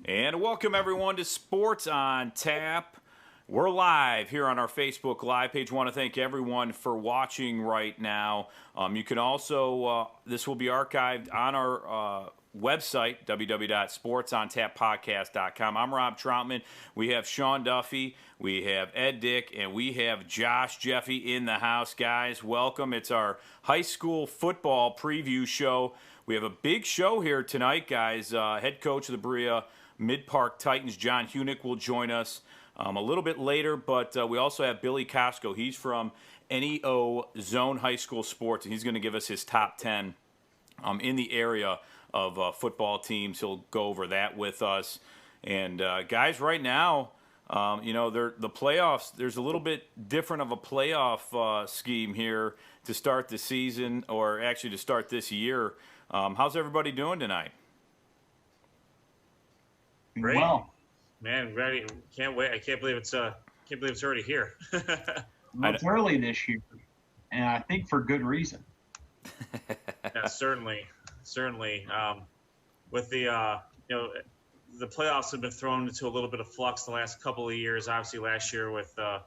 And welcome everyone to Sports on Tap. We're live here on our Facebook Live page. Want to thank everyone for watching right now. You can also, this will be archived on our website, www.sportsontappodcast.com. I'm Rob Troutman. We have Sean Duffy, we have Ed Dick, and we have Josh Jeffy in the house. Guys, welcome. It's our high school football preview show. We have a big show here tonight, guys. Head coach of the Berea-Midpark Titans, Jon Hunek, will join us a little bit later, but we also have Billy Kosco. He's from N.E.O. Zone High School Sports, and he's going to give us his top 10 in the area of football teams. He'll go over that with us. And, guys, right now, the playoffs, there's a little bit different of a playoff scheme here to start the season, or actually to start this year. How's everybody doing tonight? Great. Well, man, ready. Can't wait. I can't believe it's already here. it's early this year, and I think for good reason. Yeah, certainly. With the the playoffs have been thrown into a little bit of flux the last couple of years. Obviously, last year with the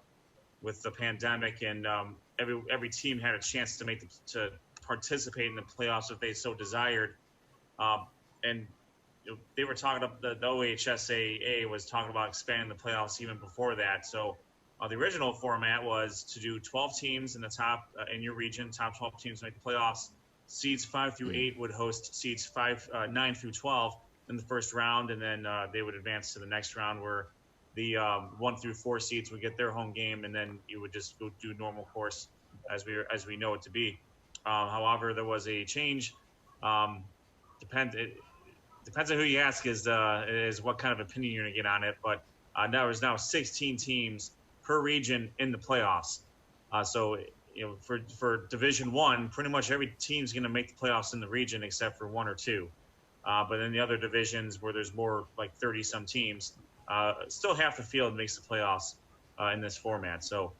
pandemic, and every team had a chance to participate in the playoffs if they so desired. And they were talking about the OHSAA was talking about expanding the playoffs even before that. So the original format was to do 12 teams in the top in your region, top 12 teams make the playoffs. Seeds 5 through 8 would host seeds 9 through 12 in the first round, and then they would advance to the next round where the 1 through 4 seeds would get their home game, and then you would just go do normal course as we know it to be. However, there was a change. Depends on who you ask is what kind of opinion you're going to get on it. But there's now 16 teams per region in the playoffs. So for Division I, pretty much every team's going to make the playoffs in the region except for 1 or 2. But in the other divisions where there's more like 30-some teams, still half the field makes the playoffs in this format. So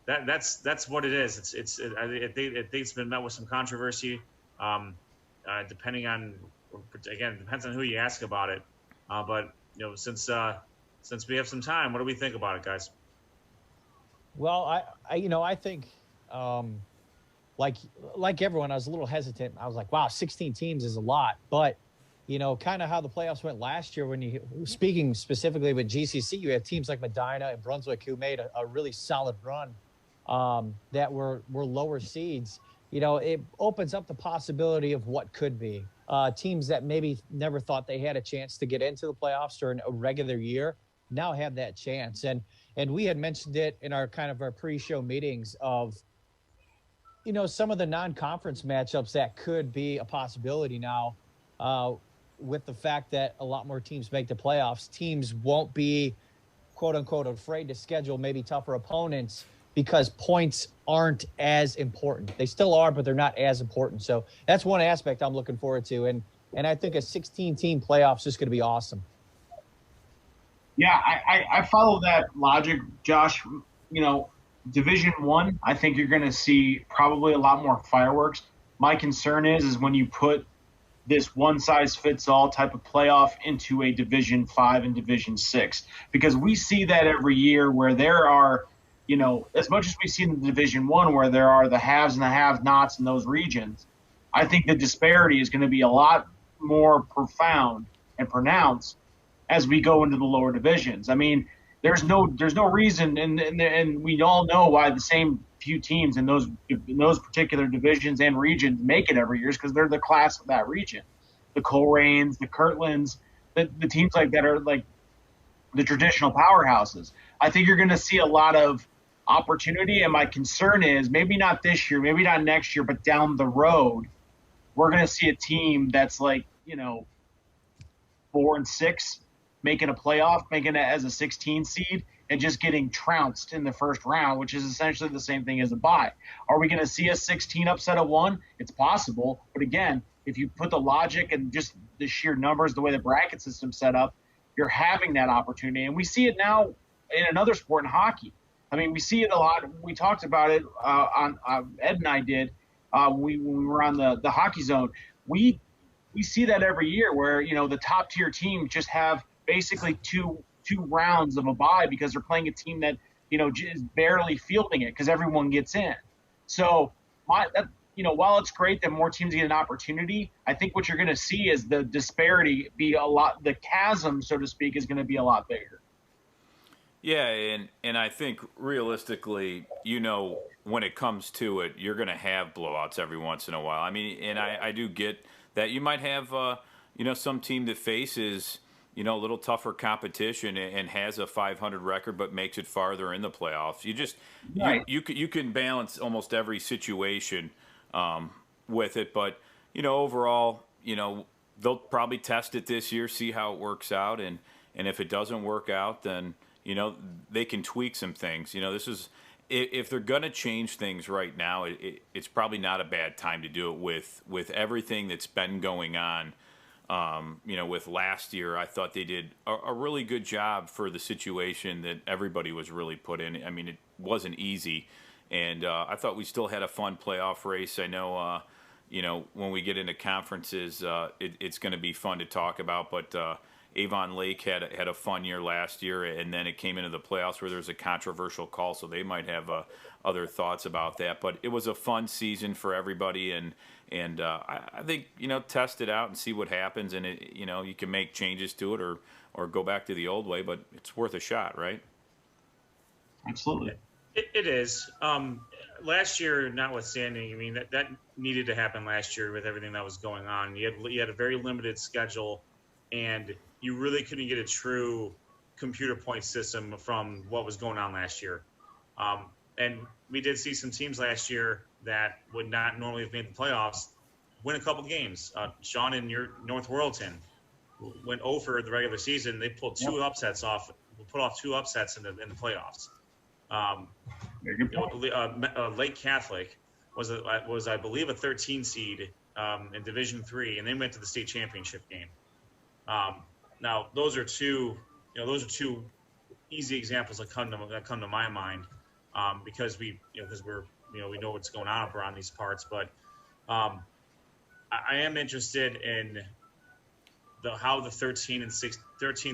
that's what it is. It's been met with some controversy. Depending on, again, it depends on who you ask about it. But since we have some time, what do we think about it, guys? Well, I think, like everyone, I was a little hesitant. I was like, wow, 16 teams is a lot. But, kind of how the playoffs went last year, speaking specifically with GCC, you have teams like Medina and Brunswick who made a really solid run that were lower seeds. It opens up the possibility of what could be. Teams that maybe never thought they had a chance to get into the playoffs during a regular year now have that chance. And we had mentioned it in our pre-show meetings of, some of the non-conference matchups that could be a possibility now with the fact that a lot more teams make the playoffs. Teams won't be, quote unquote, afraid to schedule maybe tougher opponents because points aren't as important. They still are, but they're not as important. So that's one aspect I'm looking forward to. And I think a 16-team playoff is just going to be awesome. Yeah, I follow that logic, Josh. Division I, I think you're going to see probably a lot more fireworks. My concern is when you put this one-size-fits-all type of playoff into a Division V and Division VI, because we see that every year where there are, as much as we see in Division I where there are the haves and the have-nots in those regions, I think the disparity is going to be a lot more profound and pronounced as we go into the lower divisions. I mean, there's no reason, and we all know why the same few teams in those particular divisions and regions make it every year, because they're the class of that region. The Coleraines, the Kirtlands, the teams like that are like the traditional powerhouses. I think you're going to see a lot of opportunity, and my concern is maybe not this year, maybe not next year, but down the road, we're going to see a team that's like 4 and 6 making a playoff, making it as a 16 seed, and just getting trounced in the first round, which is essentially the same thing as a bye. Are we going to see a 16 upset of 1? It's possible. But again, if you put the logic and just the sheer numbers, the way the bracket system's set up, you're having that opportunity. And we see it now in another sport, in hockey. I mean, we see it a lot. We talked about it on Ed and I did when we were on the Hockey Zone. We we see that every year where, you know, the top tier teams just have basically two rounds of a bye because they're playing a team that, you know, is barely fielding it because everyone gets in. So you know, while it's great that more teams get an opportunity, I think what you're going to see is the disparity be a lot, the chasm, so to speak, is going to be a lot bigger. Yeah, and I think realistically, you know, when it comes to it, you're going to have blowouts every once in a while. I mean, and I do get that you might have, you know, some team that faces, you know, a little tougher competition and has a 500 record but makes it farther in the playoffs. You just Right. you can balance almost every situation with it, but you know, overall, you know, they'll probably test it this year, see how it works out, and if it doesn't work out, then you know they can tweak some things. You know, this is if they're going to change things right now, it's probably not a bad time to do it with everything that's been going on. You know, with last year, I thought they did a really good job for the situation that everybody was really put in. I mean, it wasn't easy, and I thought we still had a fun playoff race. I know, you know, when we get into conferences, it's going to be fun to talk about, but Avon Lake had a fun year last year, and then it came into the playoffs where there's a controversial call, so they might have other thoughts about that. But it was a fun season for everybody, and I think, you know, test it out and see what happens, and it, you know, you can make changes to it or go back to the old way, but it's worth a shot, right? Absolutely. It is. Last year, notwithstanding, I mean, that needed to happen last year with everything that was going on. You had a very limited schedule, and you really couldn't get a true computer point system from what was going on last year. And we did see some teams last year that would not normally have made the playoffs win a couple games. Sean and your North Worldton went over the regular season. They pulled two upsets off. Put off two upsets in the playoffs. Lake Catholic was I believe a 13 seed in Division III, and they went to the state championship game. Now those are two easy examples that come to my mind because we know what's going on up around these parts. But I am interested in how the 13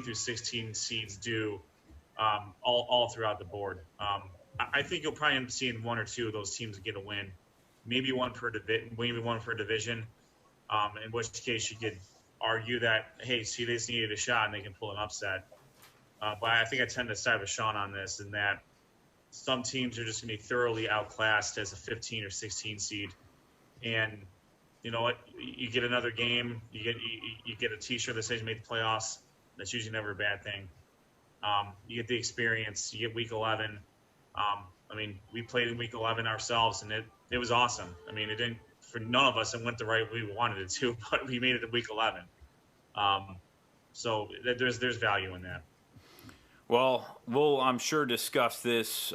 through 16 seeds do all throughout the board. I think you'll probably end up seeing one or two of those teams get a win, maybe one per division. In which case you could argue that, hey, see, they just needed a shot and they can pull an upset. But I think I tend to side with Sean on this, in that some teams are just going to be thoroughly outclassed as a 15 or 16 seed. And you know what? You get another game, you get a T-shirt that says you made the playoffs. That's usually never a bad thing. You get the experience. You get Week 11. I mean, we played in Week 11 ourselves, and it was awesome. I mean, it didn't, for none of us, it went the right way we wanted it to, but we made it to Week 11. So there's value in that. Well, we'll, I'm sure, discuss this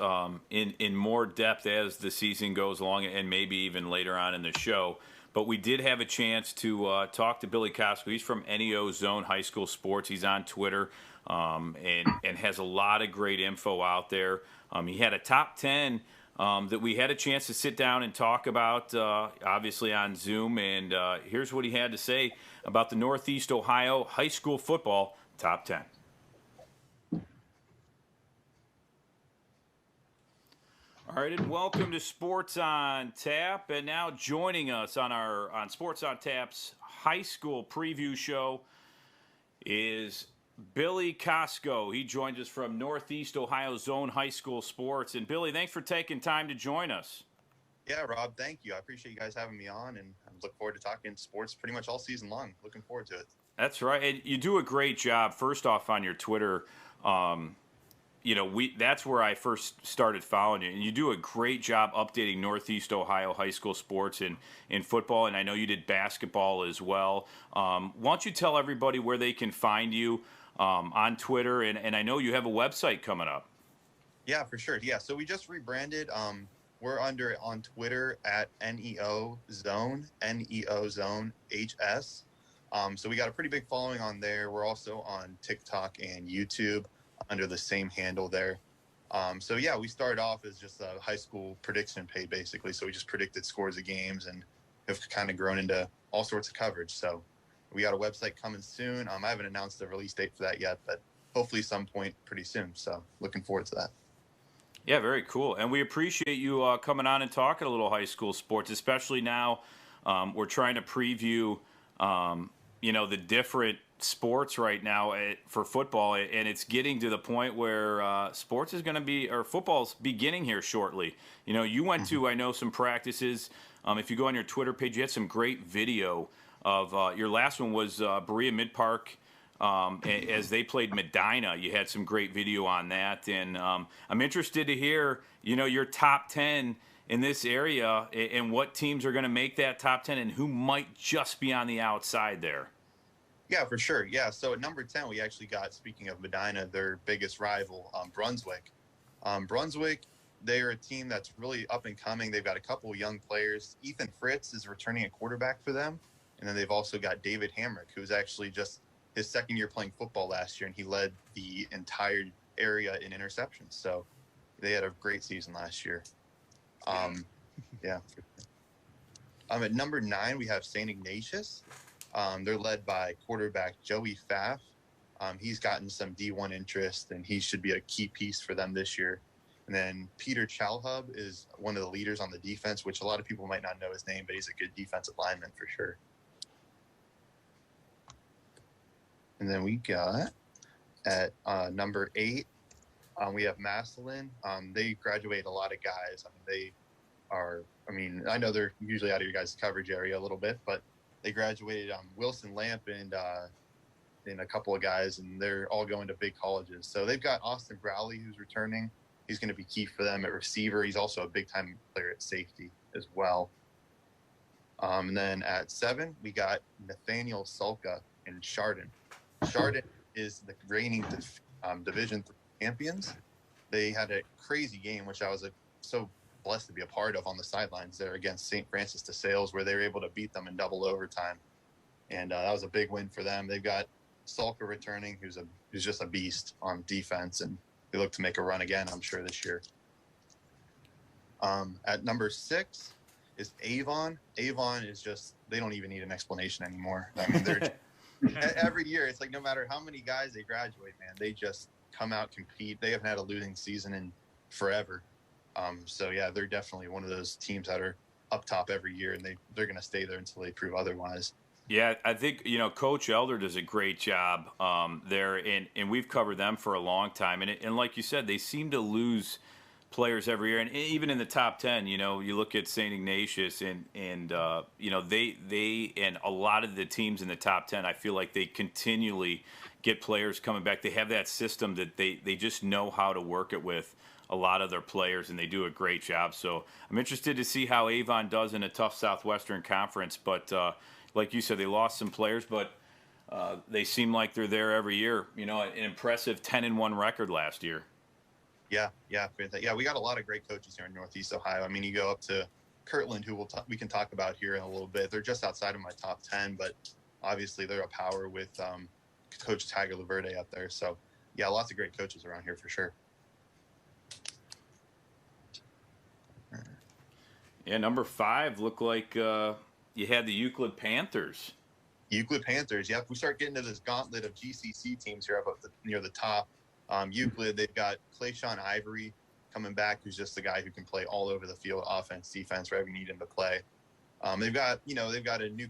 in more depth as the season goes along, and maybe even later on in the show. But we did have a chance to talk to Billy Kosco. He's from N.E.O Zone High School Sports. He's on Twitter and has a lot of great info out there. He had a top 10 that we had a chance to sit down and talk about, obviously on Zoom. And here's what he had to say about the Northeast Ohio High School Football Top 10. All right, and welcome to Sports on Tap. And now joining us on Sports on Tap's High School Preview Show is Billy Kosco. He joins us from Northeast Ohio Zone High School Sports. And Billy, thanks for taking time to join us. Yeah, Rob, thank you. I appreciate you guys having me on, and I look forward to talking sports pretty much all season long. Looking forward to it. That's right. And you do a great job, first off, on your Twitter. You know, that's where I first started following you, and you do a great job updating Northeast Ohio high school sports in football, and I know you did basketball as well. Why don't you tell everybody where they can find you on Twitter, and I know you have a website coming up. Yeah, for sure. Yeah, so we just rebranded. We're on Twitter at N.E.O Zone, N.E.O Zone HS. So we got a pretty big following on there. We're also on TikTok and YouTube under the same handle there. So yeah, we started off as just a high school prediction page basically. So we just predicted scores of games and have kind of grown into all sorts of coverage. So We got a website coming soon. I haven't announced the release date for that yet, but hopefully some point pretty soon. So looking forward to that. Yeah, very cool. And we appreciate you coming on and talking a little high school sports, especially now we're trying to preview, the different sports right now for football. And it's getting to the point where sports is going to be, or football's beginning here shortly. You went to, I know, some practices. If you go on your Twitter page, you had some great video of your last one was Berea-Midpark. As they played Medina, you had some great video on that, and I'm interested to hear, your top 10 in this area and what teams are going to make that top 10 and who might just be on the outside there. Yeah, for sure. Yeah, so at number 10, we actually got, speaking of Medina, their biggest rival, Brunswick. Brunswick, they're a team that's really up and coming. They've got a couple of young players. Ethan Fritz is returning at quarterback for them, and then they've also got David Hamrick, who's actually just his second year playing football last year, and he led the entire area in interceptions. So they had a great season last year. Yeah. At number 9, we have St. Ignatius. They're led by quarterback Joey Pfaff. He's gotten some D1 interest, and he should be a key piece for them this year. And then Peter Chalhub is one of the leaders on the defense, which a lot of people might not know his name, but he's a good defensive lineman for sure. And then we got at number 8, we have Massillon. They graduate a lot of guys. I know they're usually out of your guys' coverage area a little bit, but they graduated Wilson Lamp and a couple of guys, and they're all going to big colleges. So they've got Austin Browley, who's returning. He's going to be key for them at receiver. He's also a big-time player at safety as well. And then at 7, we got Nathaniel Sulka and Chardon. Chardon is the reigning Division III champions. They had a crazy game, which I was so blessed to be a part of on the sidelines there against St. Francis de Sales, where they were able to beat them in double overtime. And that was a big win for them. They've got Sulka returning, who's just a beast on defense, and they look to make a run again, I'm sure, this year. At number 6 is Avon. Avon is just, they don't even need an explanation anymore. I mean, they're every year, it's like no matter how many guys they graduate, man, they just come out, compete. They haven't had a losing season in forever. So, yeah, they're definitely one of those teams that are up top every year, and they're going to stay there until they prove otherwise. Yeah, I think, Coach Elder does a great job there, and we've covered them for a long time. And like you said, they seem to lose players every year. And even in the top 10, you look at St. Ignatius and they and a lot of the teams in the top 10, I feel like they continually get players coming back. They have that system that they just know how to work it with a lot of their players, and they do a great job. So I'm interested to see how Avon does in a tough Southwestern Conference. But like you said, they lost some players, but they seem like they're there every year. An impressive 10-1 record last year. Yeah. We got a lot of great coaches here in Northeast Ohio. I mean, you go up to Kirtland, who we can talk about here in a little bit. They're just outside of my top 10, but obviously they're a power with Coach Tiger Laverde up there. So, yeah, lots of great coaches around here for sure. Yeah, number 5 looked like you had the Euclid Panthers. Euclid Panthers, yeah. If we start getting to this gauntlet of GCC teams here up near the top, Euclid, they've got Clayshawn Ivory coming back, who's just the guy who can play all over the field, offense, defense, wherever you need him to play. They've got a new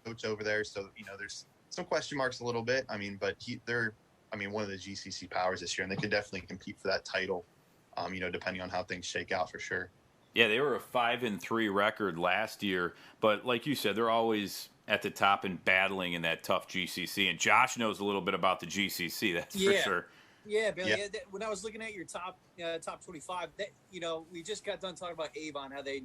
coach over there, so there's some question marks a little bit. I mean, but they're one of the GCC powers this year, and they could definitely compete for that title. Depending on how things shake out, for sure. Yeah, they were a 5-3 record last year, but like you said, they're always at the top and battling in that tough GCC. And Josh knows a little bit about the GCC, that's for sure. Yeah, Billy. Yeah. When I was looking at your top 25, we just got done talking about Avon, how they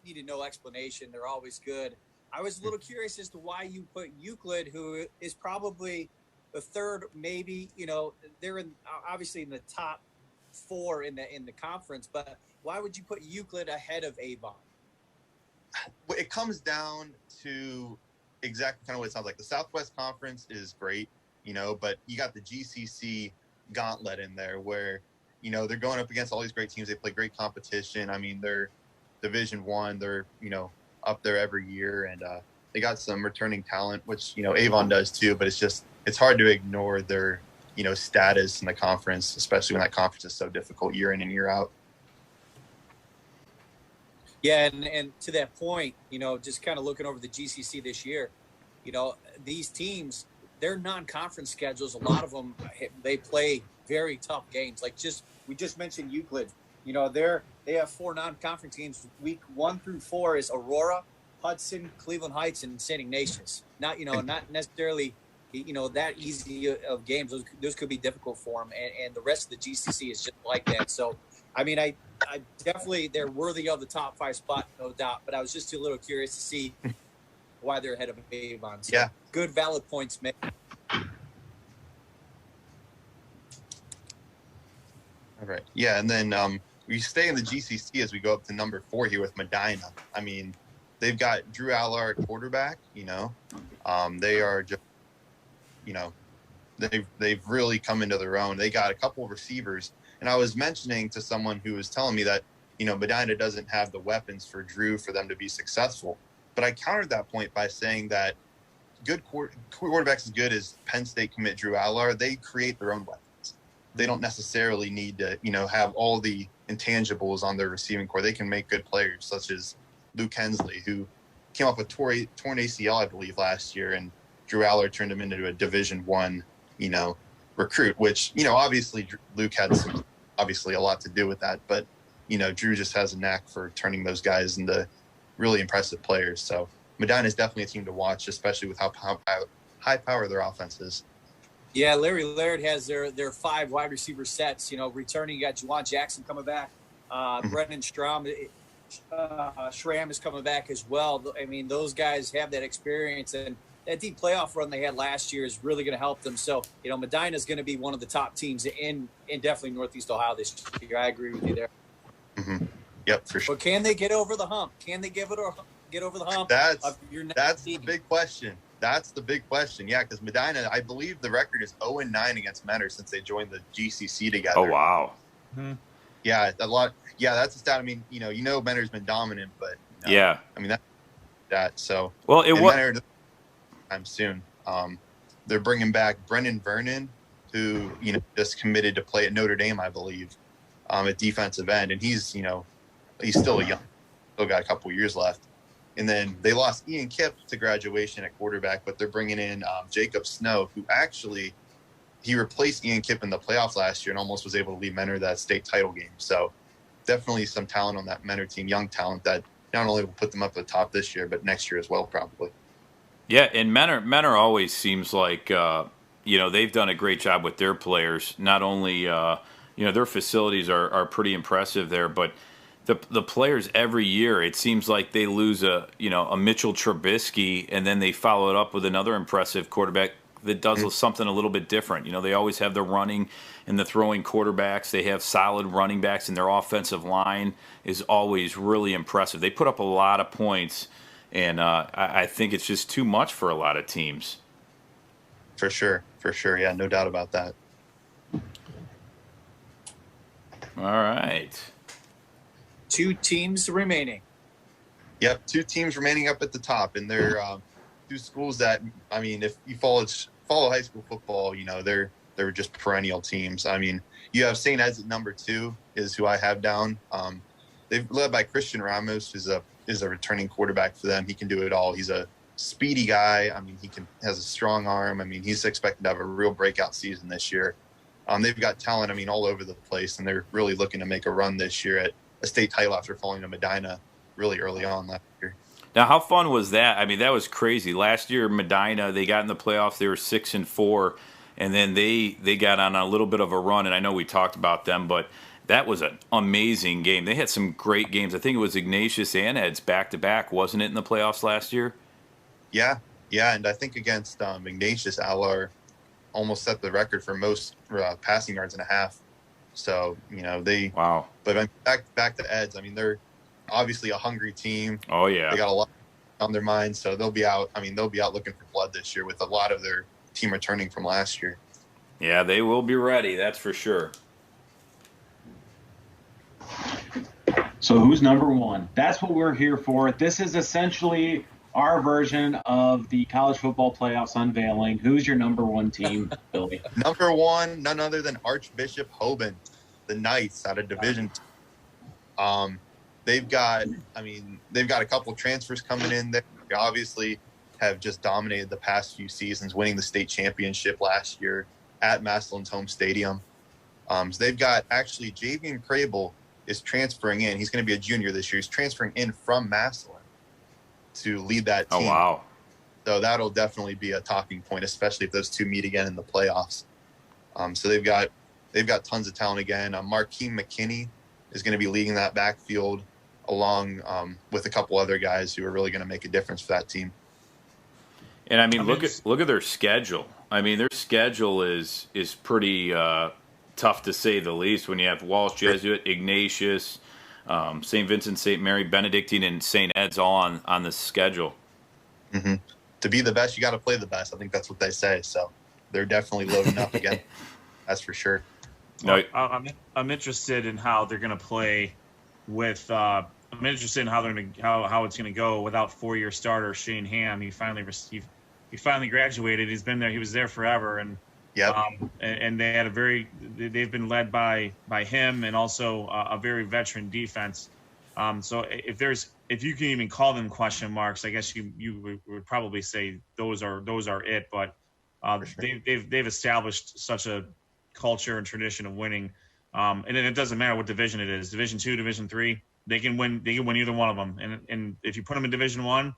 needed no explanation. They're always good. I was a little curious as to why you put Euclid, who is probably the third, maybe. They're obviously in the top 4 in the conference, but why would you put Euclid ahead of Avon? It comes down to exactly kind of what it sounds like. The Southwest Conference is great, but you got the GCC gauntlet in there where, they're going up against all these great teams. They play great competition. I mean, they're Division I. They're, up there every year. And They got some returning talent, which, Avon does too, but it's hard to ignore their, status in the conference, especially when that conference is so difficult year in and year out. Yeah, and to that point, just kind of looking over the GCC this year, these teams, their non-conference schedules, a lot of them, they play very tough games. Like we just mentioned Euclid. They have 4 non-conference games. Week 1 through 4 is Aurora, Hudson, Cleveland Heights, and St. Ignatius. Not necessarily, that easy of games. Those could be difficult for them, and the rest of the GCC is just like that. So, I mean, I definitely, they're worthy of the top 5 spot, no doubt. But I was just a little curious to see why they're ahead of Avon. So yeah, good, valid points made. All right. Yeah, and then we stay in the GCC as we go up to number 4 here with Medina. I mean, they've got Drew Allard at quarterback. They are just, they've really come into their own. They got a couple of receivers, and I was mentioning to someone who was telling me that Medina doesn't have the weapons for Drew for them to be successful. But I countered that point by saying that good quarterbacks as good as Penn State commit Drew Allard, they create their own weapons. They don't necessarily need to, have all the intangibles on their receiving core. They can make good players, such as Luke Hensley, who came up with torn ACL, I believe, last year, and Drew Allard turned him into a Division I, recruit, which, obviously Luke had obviously a lot to do with that, but, Drew just has a knack for turning those guys into really impressive players. So Medina is definitely a team to watch, especially with how high power their offense is. Yeah, Larry Laird has their 5 wide receiver sets. Returning, you got Juwan Jackson coming back. Brendan Schramm is coming back as well. I mean, those guys have that experience, and that deep playoff run they had last year is really going to help them. So, Medina is going to be one of the top teams in definitely Northeast Ohio this year. I agree with you there. Mm-hmm. Yep, for sure. But can they get over the hump? Can they get over the hump? That's the big question. That's the big question. Yeah, because Medina, I believe the record is 0-9 against Mentor since they joined the GCC together. Oh, wow. Mm-hmm. Yeah, a lot. Yeah, that's a stat. I mean, Mentor's been dominant, but yeah, I mean that. So well, it was Mentor time soon. They're bringing back Brendan Vernon, who just committed to play at Notre Dame, I believe, at defensive end, and he's still young, still got a couple years left. And then they lost Ian Kipp to graduation at quarterback, but they're bringing in Jacob Snow, who actually he replaced Ian Kipp in the playoffs last year and almost was able to lead Mentor that state title game. So definitely some talent on that Mentor team, young talent that not only will put them up at the top this year, but next year as well, probably. Yeah, and Mentor always seems like they've done a great job with their players. Not only their facilities are pretty impressive there, but the players every year, it seems like they lose a Mitchell Trubisky, and then they follow it up with another impressive quarterback that does something a little bit different. They always have the running and the throwing quarterbacks. They have solid running backs, and their offensive line is always really impressive. They put up a lot of points, and I think it's just too much for a lot of teams. For sure. Yeah, no doubt about that. All right. 2 teams remaining. Yep, 2 teams remaining up at the top, and they're 2 schools that, I mean, if you follow high school football, they're just perennial teams. I mean, you have St. Ed's at number 2 is who I have down. They're led by Christian Ramos, who's a returning quarterback for them. He can do it all. He's a speedy guy. I mean, has a strong arm. I mean, he's expected to have a real breakout season this year. They've got talent, I mean, all over the place, and they're really looking to make a run this year at a state title after falling to Medina really early on last year. Now, how fun was that? I mean, that was crazy. Last year, Medina, they got in the playoffs. They were 6-4, and then they got on a little bit of a run, and I know we talked about them, but that was an amazing game. They had some great games. I think it was Ignatius and Ed's back-to-back, wasn't it, in the playoffs last year? Yeah, and I think against Ignatius, Allard almost set the record for most passing yards in a half. So, they – wow. But back to Ed's, I mean, they're obviously a hungry team. Oh, yeah. They got a lot on their minds, so they'll be out looking for blood this year with a lot of their team returning from last year. Yeah, they will be ready, that's for sure. So who's number 1? That's what we're here for. This is essentially our version of the college football playoffs unveiling. Who's your number one team, Billy? Number one, none other than Archbishop Hoban, the Knights out of Division II. They've got a couple of transfers coming in there. They obviously have just dominated the past few seasons, winning the state championship last year at Massillon's home stadium. So they've got actually Javian Crable is transferring in. He's going to be a junior this year. He's transferring in from Massillon to lead that team. Oh, wow. So that'll definitely be a talking point, especially if those two meet again in the playoffs. So they've got tons of talent again. Markeem McKinney is going to be leading that backfield along with a couple other guys who are really going to make a difference for that team. And I mean, look at their schedule. I mean, their schedule is pretty tough to say the least. When you have Walsh Jesuit, Ignatius, St. Vincent, St. Mary, Benedictine, and St. Ed's all on the schedule. Mm-hmm. To be the best, you got to play the best. I think that's what they say. So they're definitely loading up again. That's for sure. Well, I'm interested in how they're going to play with. I'm interested in how it's going to go without 4-year starter Shane Ham. He finally graduated. He's been there. He was there forever, and and they had they've been led by him and also a very veteran defense. So if you can even call them question marks, I guess you would probably say those are it. But sure. they've established such a culture and tradition of winning, and it doesn't matter what division it is, Division II, Division III. They can win either one of them, and if you put them in Division I,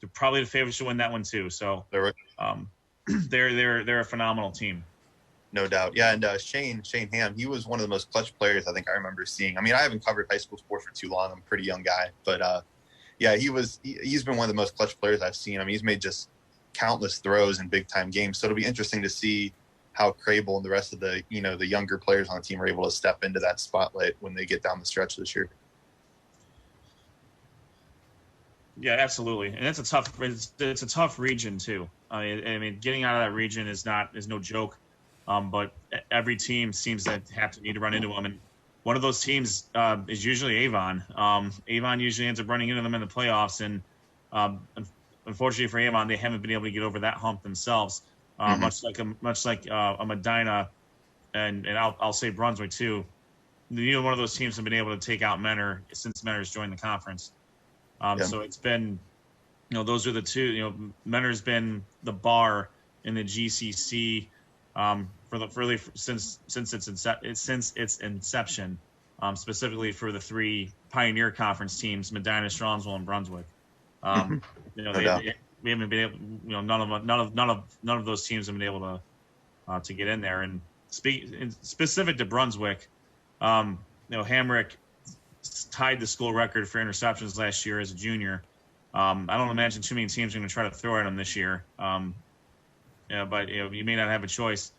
they're probably the favorites to win that one too. So they're a phenomenal team. No doubt. Yeah, and Shane Ham, he was one of the most clutch players I think I remember seeing. I mean, I haven't covered high school sports for too long. I'm a pretty young guy. But, he's been one of the most clutch players I've seen. I mean, he's made just countless throws in big-time games. So it'll be interesting to see how Crable and the rest of the younger players on the team are able to step into that spotlight when they get down the stretch this year. Yeah, absolutely. And it's a tough region, too. I mean, getting out of that region is no joke. But every team seems to need to run into them. And one of those teams is usually Avon. Avon usually ends up running into them in the playoffs. And unfortunately for Avon, they haven't been able to get over that hump themselves, much like a Medina and I'll say Brunswick, too. Neither one of those teams have been able to take out Menor since Menor's joined the conference. So it's been, those are the two. Menor's been the bar in the GCC since its inception, specifically for the three Pioneer Conference teams, Medina, Strongsville, and Brunswick. We haven't been able. None of those teams have been able to get in there. And specific to Brunswick, Hamrick tied the school record for interceptions last year as a junior. I don't imagine too many teams are going to try to throw at him this year. But you may not have a choice.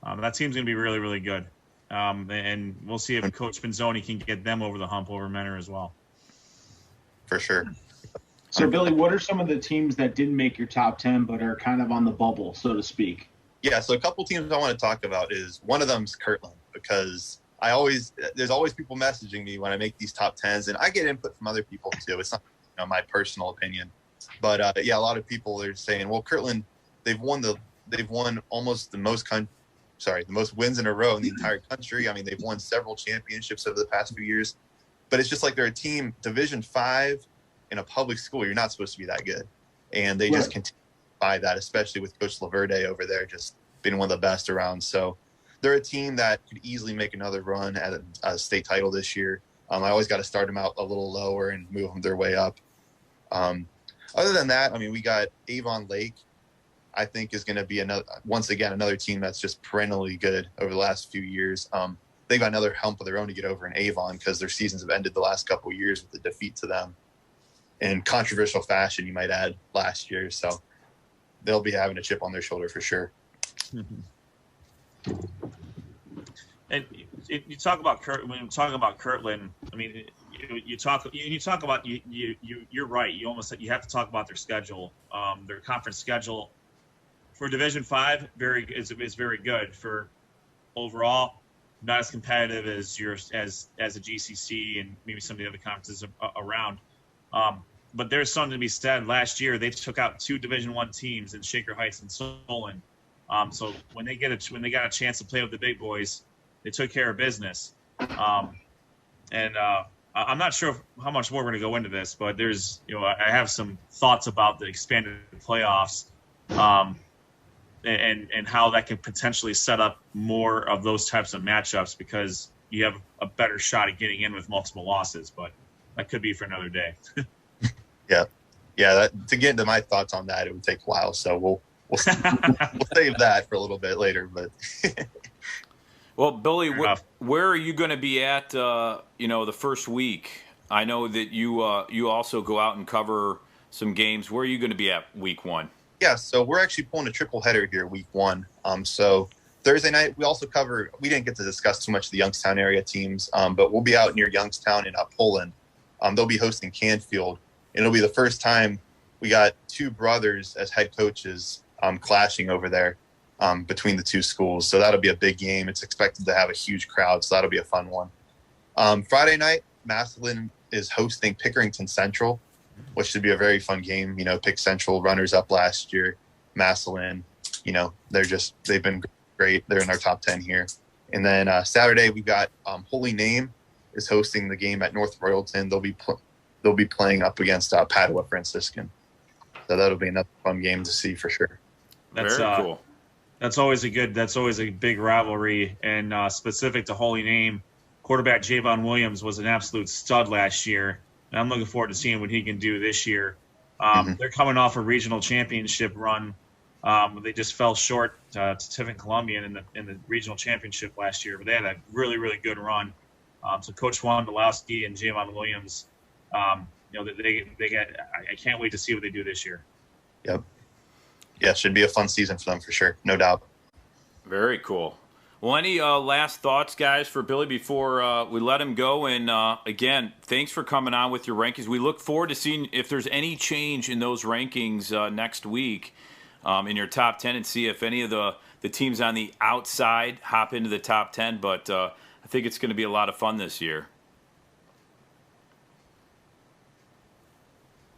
That team's going to be really, really good. And we'll see if Coach Pinzoni can get them over the hump over Menor as well. For sure. So, Billy, what are some of the teams that didn't make your top 10 but are kind of on the bubble, so to speak? Yeah, so a couple teams I want to talk about is one of them's Kirtland, because there's always people messaging me when I make these top 10s, and I get input from other people too. It's not my personal opinion, but a lot of people are saying, well, Kirtland, they've won almost the most wins in a row in the entire country. I mean, they've won several championships over the past few years, but it's just like they're a team, Division V in a public school. You're not supposed to be that good, and they just continue by that, especially with Coach Laverde over there, just being one of the best around. So they're a team that could easily make another run at a state title this year. I always got to start them out a little lower and move them their way up. Other than that, I mean, we got Avon Lake, I think, is going to be another team that's just perennially good over the last few years. They've got another hump of their own to get over in Avon because their seasons have ended the last couple of years with the defeat to them in controversial fashion, you might add, last year. So they'll be having a chip on their shoulder for sure. And you talk about when you're talking about Kirtland, I mean, you talk about you're right. You have to talk about their schedule. Their conference schedule for Division V is very good. For overall, not as competitive as a GCC and maybe some of the other conferences around. but there's something to be said. Last year, they took out 2 Division I teams in Shaker Heights and Solon. So when they got a chance to play with the big boys, they took care of business. I'm not sure how much more we're going to go into this, but there's, I have some thoughts about the expanded playoffs, and how that could potentially set up more of those types of matchups, because you have a better shot at getting in with multiple losses. But that could be for another day. Yeah. To get into my thoughts on that, it would take a while. So we'll save that for a little bit later. But well, Billy, where are you going to be at? The first week. I know that you also go out and cover some games. Where are you going to be at week 1? Yeah, so we're actually pulling a triple header here week 1. So Thursday night we also cover. We didn't get to discuss too much of the Youngstown area teams, but we'll be out near Youngstown in Poland. They'll be hosting Canfield. It'll be the first time we got 2 brothers as head coaches clashing over there between the 2 schools. So that'll be a big game. It's expected to have a huge crowd, so that'll be a fun one. Friday night, Massillon is hosting Pickerington Central, which should be a very fun game. Pick Central, runners up last year. Massillon, they've been great. They're in our top 10 here. And then Saturday we've got Holy Name is hosting the game at North Royalton. They'll be playing up against Padua Franciscan. So that'll be another fun game to see for sure. That's very cool. That's always a big rivalry, and specific to Holy Name, quarterback Javon Williams was an absolute stud last year, and I'm looking forward to seeing what he can do this year. They're coming off a regional championship run. They just fell short to Tiffin Columbian in the regional championship last year, but they had a really, really good run. So Coach Juan Dolowski and Javon Williams, they get. I can't wait to see what they do this year. Yep. Yeah, it should be a fun season for them for sure, no doubt. Very cool. Well, any last thoughts, guys, for Billy before we let him go? And again, thanks for coming on with your rankings. We look forward to seeing if there's any change in those rankings next week in your top 10, and see if any of the teams on the outside hop into the top 10. But I think it's going to be a lot of fun this year.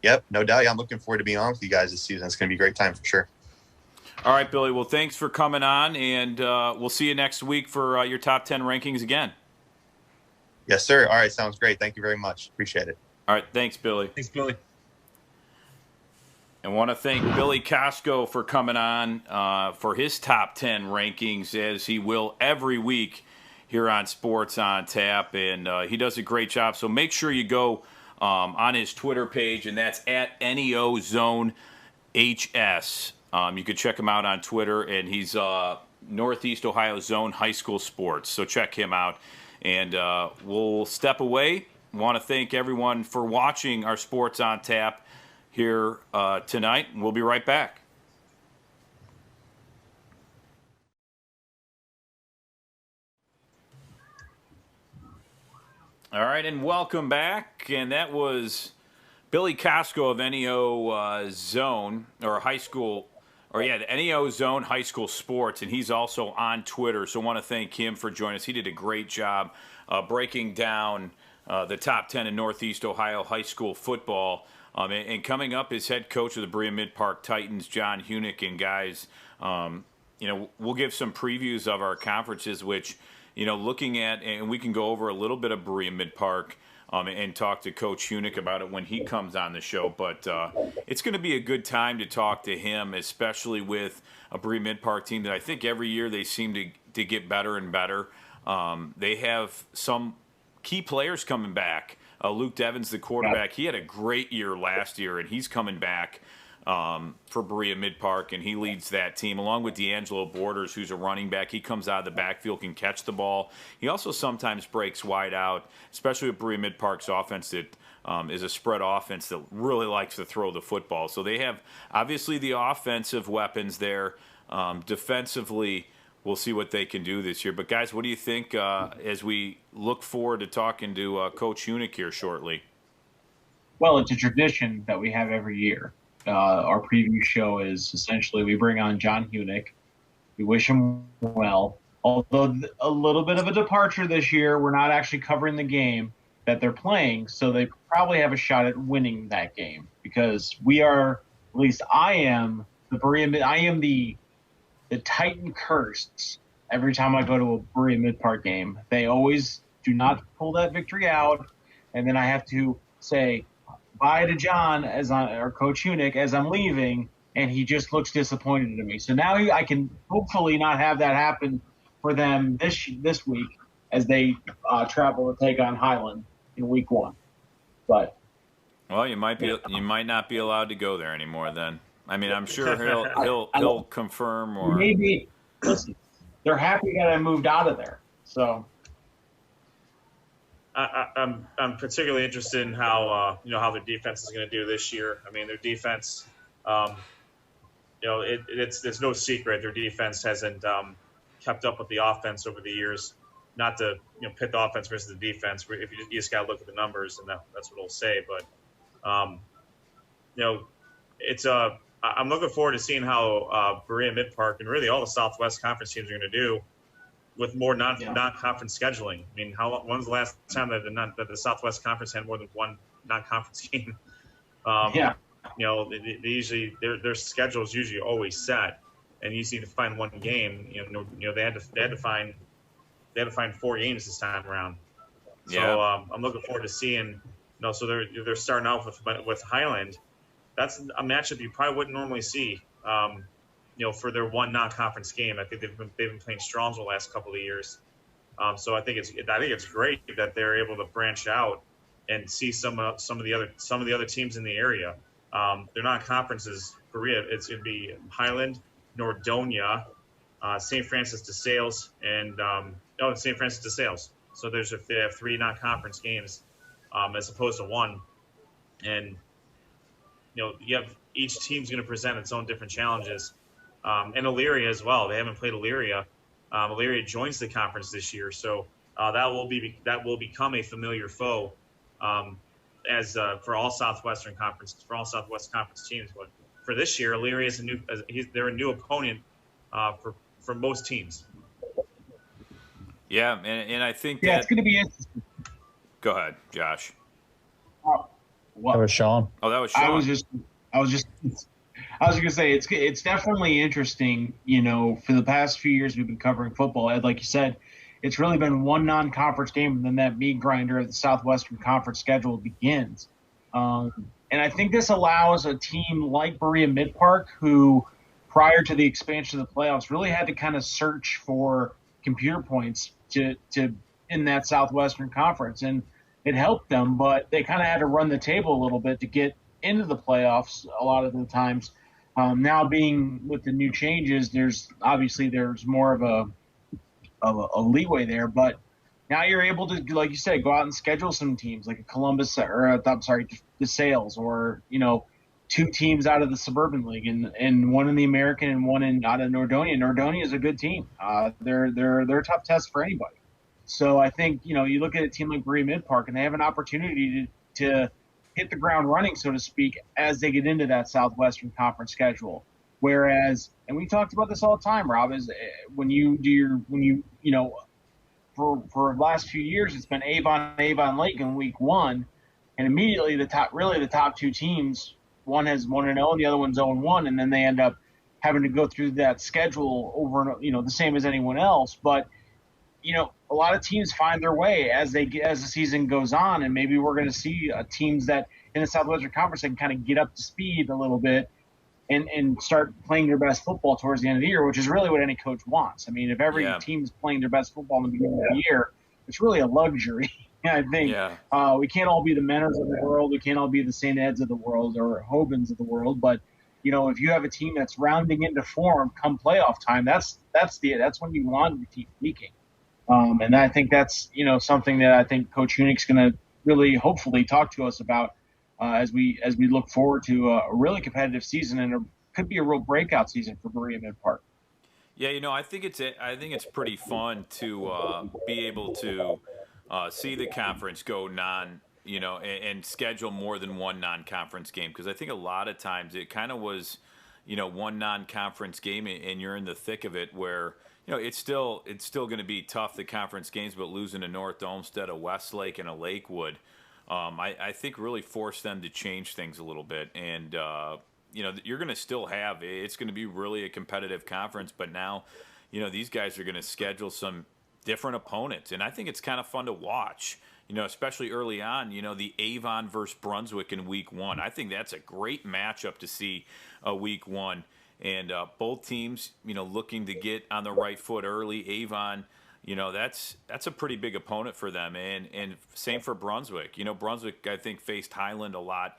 Yep, no doubt. Yeah, I'm looking forward to being on with you guys this season. It's going to be a great time for sure. All right, Billy. Well, thanks for coming on, and we'll see you next week for your top 10 rankings again. Yes, sir. All right, sounds great. Thank you very much. Appreciate it. All right, thanks, Billy. Thanks, Billy. I want to thank Billy Kosco for coming on for his top 10 rankings, as he will every week here on Sports on Tap, and he does a great job. So make sure you go on his Twitter page, and that's at N.E.O Zone HS. You can check him out on Twitter, and he's Northeast Ohio Zone High School Sports. So check him out, and we'll step away. Want to thank everyone for watching our Sports on Tap here tonight, and we'll be right back. All right, and welcome back. And that was Billy Kosco of N.E.O Zone, or high school, the N.E.O Zone High School Sports, and he's also on Twitter. So I want to thank him for joining us. He did a great job breaking down the top 10 in Northeast Ohio high school football. And coming up is head coach of the Berea-Midpark Titans, Jon Hunek. And guys, we'll give some previews of our conferences, which, looking at, and we can go over a little bit of Berea-Midpark and talk to Coach Hunek about it when he comes on the show. But it's going to be a good time to talk to him, especially with a Berea-Midpark team that I think every year they seem to get better and better. They have some key players coming back. Luke Devins, the quarterback, he had a great year last year, and he's coming back for Berea-Midpark, and he leads that team, along with D'Angelo Borders, who's a running back. He comes out of the backfield, can catch the ball. He also sometimes breaks wide out, especially with Berea-Midpark's offense that is a spread offense that really likes to throw the football. So they have, obviously, the offensive weapons there. Defensively, we'll see what they can do this year. But, guys, what do you think as we look forward to talking to Coach Hunek here shortly? Well, it's a tradition that we have every year. Our preview show is essentially we bring on Jon Hunek. We wish him well. Although a little bit of a departure this year, we're not actually covering the game. that they're playing, so they probably have a shot at winning that game because we are, at least I am, the Titan cursed. Every time I go to a Berea-Midpark game, they always do not pull that victory out, and then I have to say bye to John or Coach Hunek as I'm leaving, and he just looks disappointed at me. So now I can hopefully not have that happen for them this week as they travel to take on Highland in week 1. But well, you might not be allowed to go there anymore then. I mean, I'm sure he'll confirm or maybe. Listen, they're happy that I moved out of there. So I'm particularly interested in how how their defense is going to do this year. I mean, their defense, it's no secret their defense hasn't kept up with the offense over the years. Not to pit the offense versus the defense. If you just got to look at the numbers, and that's what it'll say. But it's I'm looking forward to seeing how Berea-Midpark and really all the Southwest Conference teams are going to do with more non-conference scheduling. I mean, when's the last time that the Southwest Conference had more than one non-conference game? They usually their schedule is usually always set, and you need to find one game. They had to find 4 games this time around. So I'm looking forward to seeing. So they're starting off with Highland. That's a matchup you probably wouldn't normally see. For their one non-conference game. I think they've been playing strong the last couple of years. So I think it's great that they're able to branch out and see some of the other teams in the area. They're non-conferences. Berea, it'd be Highland, Nordonia, St. Francis de Sales, and St. Francis de Sales. So they have 3 non-conference games as opposed to 1, and you have each team's going to present its own different challenges. And Elyria as well. They haven't played Elyria. Elyria joins the conference this year, so that will become a familiar foe for all Southwest Conference teams. But for this year, Elyria is they're a new opponent for most teams. Yeah, and I think it's going to be interesting. Go ahead, Josh. That was Sean. Oh, that was Sean. I was going to say it's definitely interesting. For the past few years we've been covering football. Ed, like you said, it's really been one non-conference game, and then that meat grinder of the Southwestern Conference schedule begins. And I think this allows a team like Berea-Midpark, who prior to the expansion of the playoffs really had to kind of search for computer points to in that Southwestern Conference, and it helped them, but they kind of had to run the table a little bit to get into the playoffs a lot of the times. Now being with the new changes, there's more of a leeway there, but now you're able to, like you said, go out and schedule some teams like a Columbus or DeSales, or 2 teams out of the Suburban League and one in the American and one out of Nordonia. Nordonia is a good team. They're a tough test for anybody. So I think you look at a team like Berea-Midpark and they have an opportunity to hit the ground running, so to speak, as they get into that Southwestern Conference schedule. Whereas, and we talked about this all the time, Rob, is when you for the last few years, it's been Avon Lake in week 1, and immediately the top 2 teams, one has 1-0 and the other one's 0-1, and then they end up having to go through that schedule over the same as anyone else. But a lot of teams find their way as the season goes on, and maybe we're going to see teams that in the Southwestern Conference that can kind of get up to speed a little bit and start playing their best football towards the end of the year, which is really what any coach wants. I mean, if every team's playing their best football in the beginning of the year, it's really a luxury. I think we can't all be the Menners of the world. We can't all be the St. Eds of the world or Hobans of the world. But if you have a team that's rounding into form come playoff time, that's when you want to keep peaking. And I think that's something that I think Coach Hunek's going to really hopefully talk to us about as we look forward to a really competitive season, and it could be a real breakout season for Berea-Midpark. Yeah, I think it's pretty fun to be able to see the conference go and schedule more than one non-conference game, because I think a lot of times it kind of was, one non-conference game, and you're in the thick of it where, it's still going to be tough, the conference games, but losing to North Olmsted, a Westlake, and a Lakewood, I think really forced them to change things a little bit. And, you're going to still have, it's going to be really a competitive conference, but now, these guys are going to schedule some different opponents. And I think it's kind of fun to watch, especially early on, the Avon versus Brunswick in week 1. I think that's a great matchup to see week 1. And both teams, looking to get on the right foot early. Avon, that's a pretty big opponent for them. And same for Brunswick. Brunswick, I think, faced Highland a lot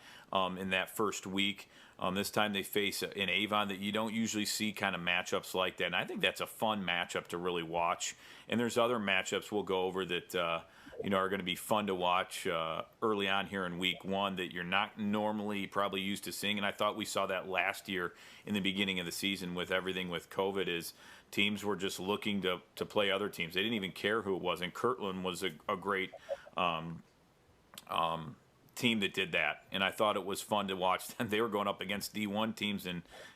in that first week. This time they face an Avon that you don't usually see kind of matchups like that. And I think that's a fun matchup to really watch. And there's other matchups we'll go over that, are going to be fun to watch early on here in week 1 that you're not normally probably used to seeing. And I thought we saw that last year in the beginning of the season with everything with COVID, is teams were just looking to play other teams. They didn't even care who it was. And Kirtland was a great team that did that. And I thought it was fun to watch them. They were going up against D1 teams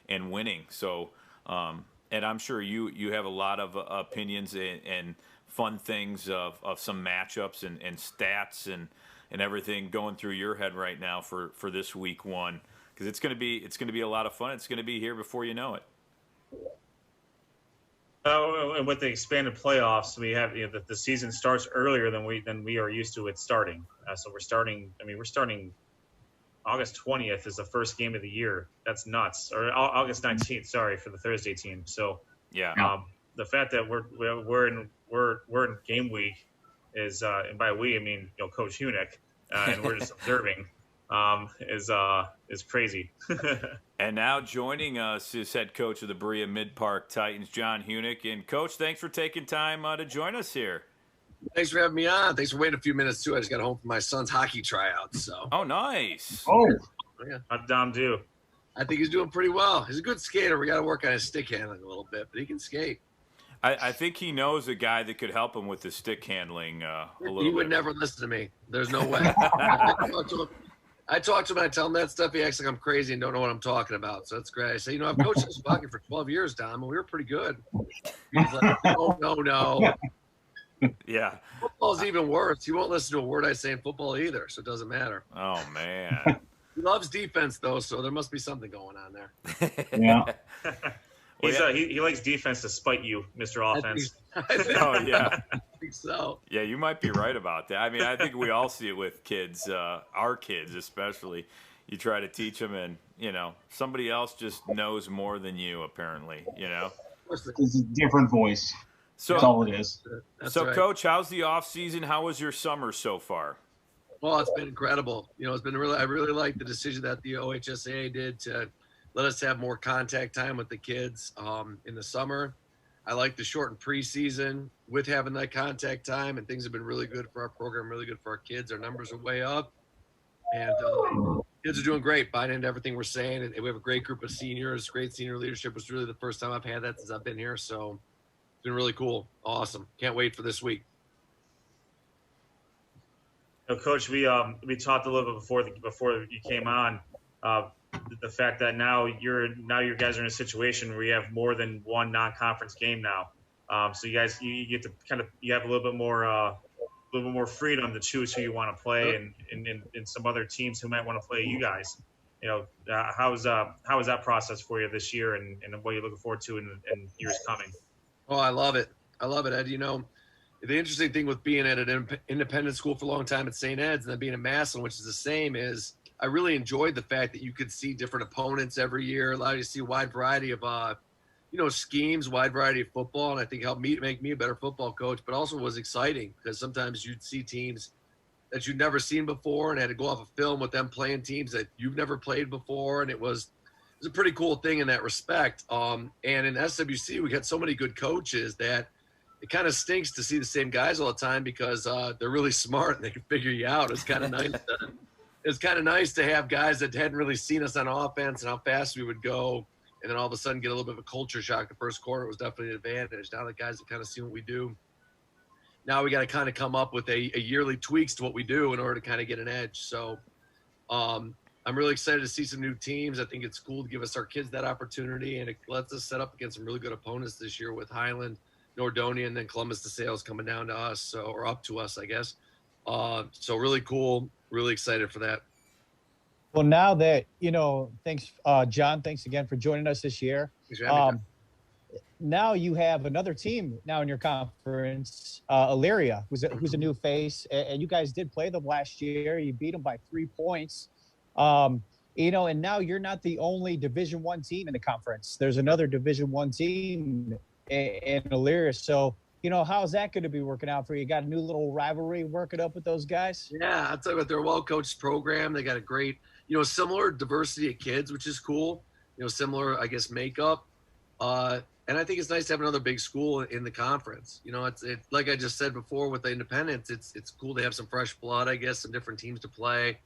and winning. So, and I'm sure you have a lot of opinions and fun things of some matchups and stats and everything going through your head right now for this week 1, because it's going to be a lot of fun. It's going to be here before you know it. And with the expanded playoffs, we have the season starts earlier than we are used to it starting. So we're starting August 20th is the first game of the year. That's nuts. Or August 19th, sorry, for the Thursday team. So yeah. The fact that we're in game week is, and by we I mean Coach Hunek, and we're just observing, is crazy. And now joining us is head coach of the Berea-Midpark Titans, Jon Hunek. And Coach, thanks for taking time to join us here. Thanks for having me on. Thanks for waiting a few minutes too. I just got home from my son's hockey tryouts. So. Oh, nice. Oh, yeah. How'd Dom do? I think he's doing pretty well. He's a good skater. We got to work on his stick handling a little bit, but he can skate. I think he knows a guy that could help him with the stick handling a little bit. He would never listen to me. There's no way. I talk to him and I tell him that stuff. He acts like I'm crazy and don't know what I'm talking about. So that's great. I say, I've coached this hockey for 12 years, Dom, and we were pretty good. He's like, no. Yeah. Football's even worse. He won't listen to a word I say in football either, so it doesn't matter. Oh, man. He loves defense, though, so there must be something going on there. Yeah. He likes defense to spite you, Mr. Offense. Oh, yeah. I think so. Yeah, you might be right about that. I mean, I think we all see it with kids, our kids especially. You try to teach them and, somebody else just knows more than you, apparently, It's a different voice. So, that's all it is. That's so right. Coach, how's the off season? How was your summer so far? Well, it's been incredible. It's been I really like the decision that the OHSAA did to let us have more contact time with the kids in the summer. I like the shortened preseason with having that contact time, and things have been really good for our program, really good for our kids. Our numbers are way up, and kids are doing great, buying into everything we're saying. And we have a great group of seniors, great senior leadership. It was really the first time I've had that since I've been here, so it's been really cool. Awesome. Can't wait for this week. Coach, we talked a little bit before you came on. The fact that now you guys are in a situation where you have more than one non-conference game now, so you guys you get to you have a little bit more freedom to choose who you want to play and some other teams who might want to play you guys. How is that process for you this year and what you're looking forward to in years coming? Oh, I love it, Ed. The interesting thing with being at an independent school for a long time at St. Ed's and then being at Massillon, which is the same, is I really enjoyed the fact that you could see different opponents every year, allowed you to see a wide variety of, schemes, wide variety of football. And I think helped make me a better football coach, but also was exciting because sometimes you'd see teams that you'd never seen before and had to go off a film with them playing teams that you've never played before. And it was a pretty cool thing in that respect. And in SWC, we got so many good coaches that it kind of stinks to see the same guys all the time because they're really smart and they can figure you out. It's kind of nice. It's kind of nice to have guys that hadn't really seen us on offense and how fast we would go, and then all of a sudden get a little bit of a culture shock. The first quarter was definitely an advantage. Now the guys that kind of see what we do, now we got to kind of come up with a yearly tweaks to what we do in order to kind of get an edge. So I'm really excited to see some new teams. I think it's cool to give us our kids that opportunity, and it lets us set up against some really good opponents this year with Highland, Nordonia, and then Columbus DeSales coming down to us, or up to us, I guess. So really cool. Really excited for that. Well, now that, thanks, John, thanks again for joining us this year. Thanks for having me, John. Now you have another team now in your conference, Elyria, who's a new face, and you guys did play them last year. You beat them by 3 points. And now you're not the only Division I team in the conference. There's another Division I team in Elyria. So, how's that going to be working out for you? You got a new little rivalry working up with those guys? Yeah, I'll tell you what, they're a well-coached program. They got a great, similar diversity of kids, which is cool. Similar, I guess, makeup. And I think it's nice to have another big school in the conference. It's like I just said before with the independents, it's cool to have some fresh blood, I guess, some different teams to play.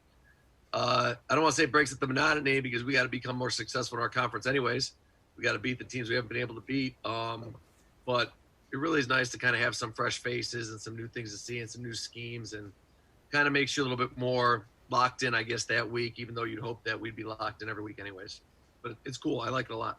I don't want to say it breaks up the monotony because we got to become more successful in our conference anyways. We got to beat the teams we haven't been able to beat. But it really is nice to kind of have some fresh faces and some new things to see and some new schemes, and kind of makes you a little bit more locked in, I guess, that week, even though you'd hope that we'd be locked in every week anyways. But it's cool. I like it a lot.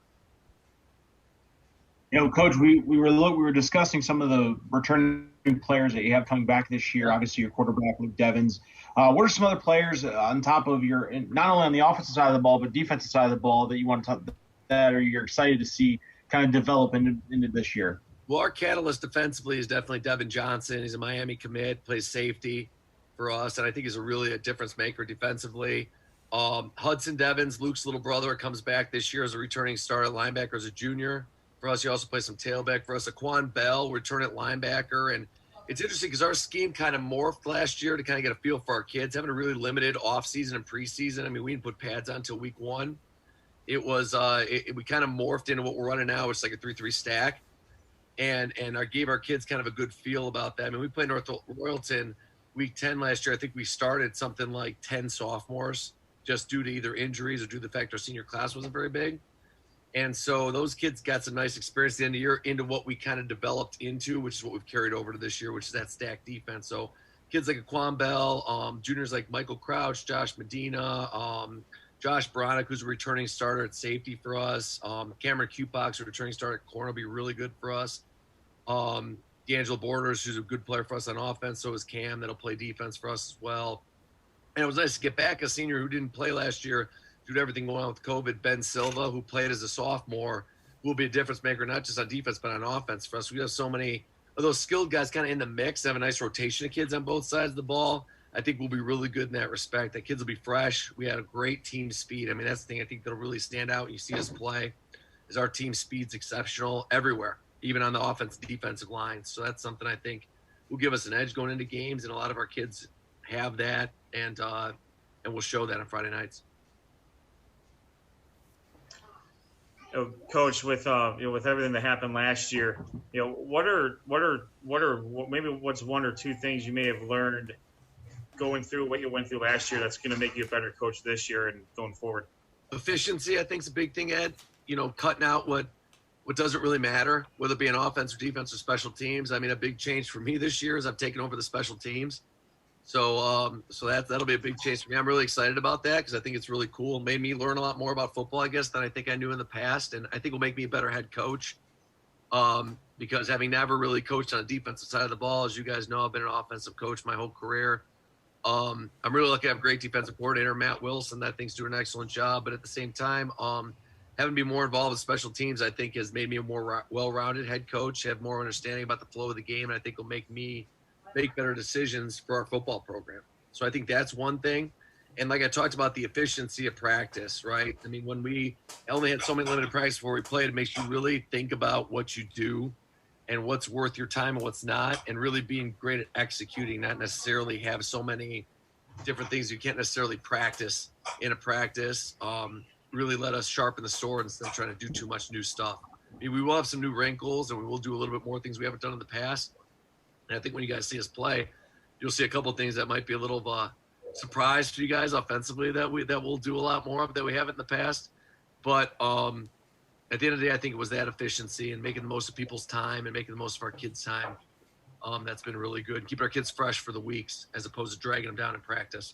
Coach, we were discussing some of the returning players that you have coming back this year. Obviously, your quarterback, Luke Devins. What are some other players on top of your, not only on the offensive side of the ball, but defensive side of the ball that you want to talk that, or you're excited to see kind of develop into this year? Well, our catalyst defensively is definitely Devin Johnson. He's a Miami commit, plays safety for us, and I think he's really a difference maker defensively. Hudson Devins, Luke's little brother, comes back this year as a returning starter linebacker as a junior. For us, he also plays some tailback for us. Aquan Bell, return at linebacker. And it's interesting because our scheme kind of morphed last year to kind of get a feel for our kids, having a really limited offseason and preseason. I mean, we didn't put pads on until week 1. It was we kind of morphed into what we're running now, which is like a 3-3 stack. And I gave our kids kind of a good feel about that. I mean, we played North Royalton week 10 last year. I think we started something like 10 sophomores just due to either injuries or due to the fact our senior class wasn't very big. And so those kids got some nice experience at the end of the year into what we kind of developed into, which is what we've carried over to this year, which is that stack defense. So kids like Aquan Bell, juniors like Michael Crouch, Josh Medina, Josh Bronick, who's a returning starter at safety for us. Cameron Cupox, a returning starter at corner, will be really good for us. D'Angelo Borders, who's a good player for us on offense. So is Cam, that'll play defense for us as well. And it was nice to get back a senior who didn't play last year due to everything going on with COVID, Ben Silva, who played as a sophomore, who will be a difference maker, not just on defense, but on offense for us. We have so many of those skilled guys kind of in the mix, have a nice rotation of kids on both sides of the ball. I think we'll be really good in that respect. The kids will be fresh. We had a great team speed. I mean, that's the thing I think that'll really stand out when you see us play, is our team speed's exceptional everywhere, even on the offensive defensive line. So that's something I think will give us an edge going into games, and a lot of our kids have that, and we'll show that on Friday nights. Coach, with with everything that happened last year, what are maybe what's one or two things you may have learned going through what you went through last year that's going to make you a better coach this year and going forward? Efficiency, I think, is a big thing, Ed. Cutting out what doesn't really matter, whether it be an offense or defense or special teams. I mean, a big change for me this year is I've taken over the special teams. So that'll be a big change for me. I'm really excited about that because I think it's really cool. It made me learn a lot more about football, I guess, than I think I knew in the past. And I think will make me a better head coach because having never really coached on the defensive side of the ball, as you guys know, I've been an offensive coach my whole career. I'm really lucky to have a great defensive coordinator, Matt Wilson. That I think's doing an excellent job. But at the same time, having been more involved with special teams, I think, has made me a more well-rounded head coach, have more understanding about the flow of the game, and I think will make me make better decisions for our football program. So I think that's one thing. And like I talked about, the efficiency of practice, right? I mean, when we only had so many limited practice before we played, it makes you really think about what you do and what's worth your time and what's not, and really being great at executing, not necessarily have so many different things you can't necessarily practice in a practice. Really let us sharpen the sword instead of trying to do too much new stuff. I mean, we will have some new wrinkles, and we will do a little bit more things we haven't done in the past. And I think when you guys see us play, you'll see a couple of things that might be a little of a surprise to you guys offensively that we'll do a lot more of that we haven't in the past. But at the end of the day, I think it was that efficiency and making the most of people's time and making the most of our kids' time. That's been really good. Keep our kids fresh for the weeks as opposed to dragging them down in practice.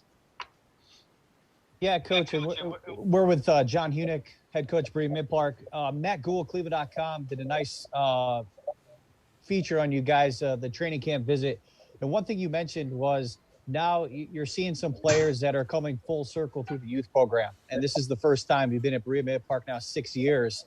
Yeah, Coach, and we're with Jon Hunek, head coach, Berea-Midpark. Matt Gould, Cleveland.com, did a nice feature on you guys, the training camp visit. And one thing you mentioned was now you're seeing some players that are coming full circle through the youth program. And this is the first time you've been at Berea-Midpark now 6 years.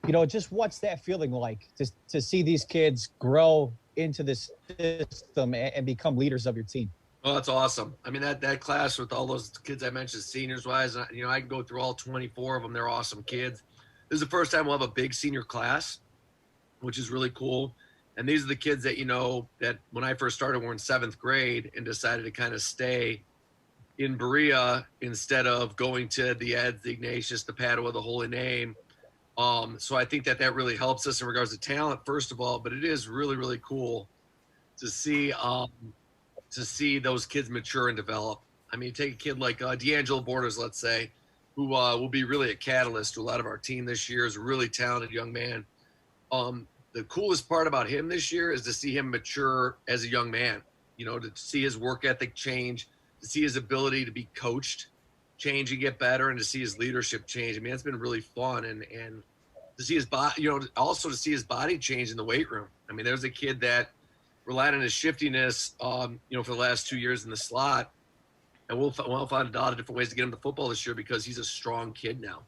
You know, just what's that feeling like to see these kids grow into this system and become leaders of your team? Well, that's awesome. I mean, that class with all those kids I mentioned, seniors-wise, you know, I can go through all 24 of them. They're awesome kids. This is the first time we'll have a big senior class, which is really cool. And these are the kids that, you know, that when I first started were in 7th grade and decided to kind of stay in Berea instead of going to the Eds, the Ignatius, the Padua, the Holy Name. So I think that really helps us in regards to talent, first of all, but it is really, really cool to see those kids mature and develop. I mean, take a kid like D'Angelo Borders, let's say, who will be really a catalyst to a lot of our team this year. Is a really talented young man. The coolest part about him this year is to see him mature as a young man, you know, to see his work ethic change, to see his ability to be coached change and get better, and to see his leadership change. I mean, it's been really fun. And to see his body, you know, also to see his body change in the weight room. I mean, there's a kid that relied on his shiftiness, you know, for the last 2 years in the slot. And we'll find a lot of different ways to get him to football this year because he's a strong kid now.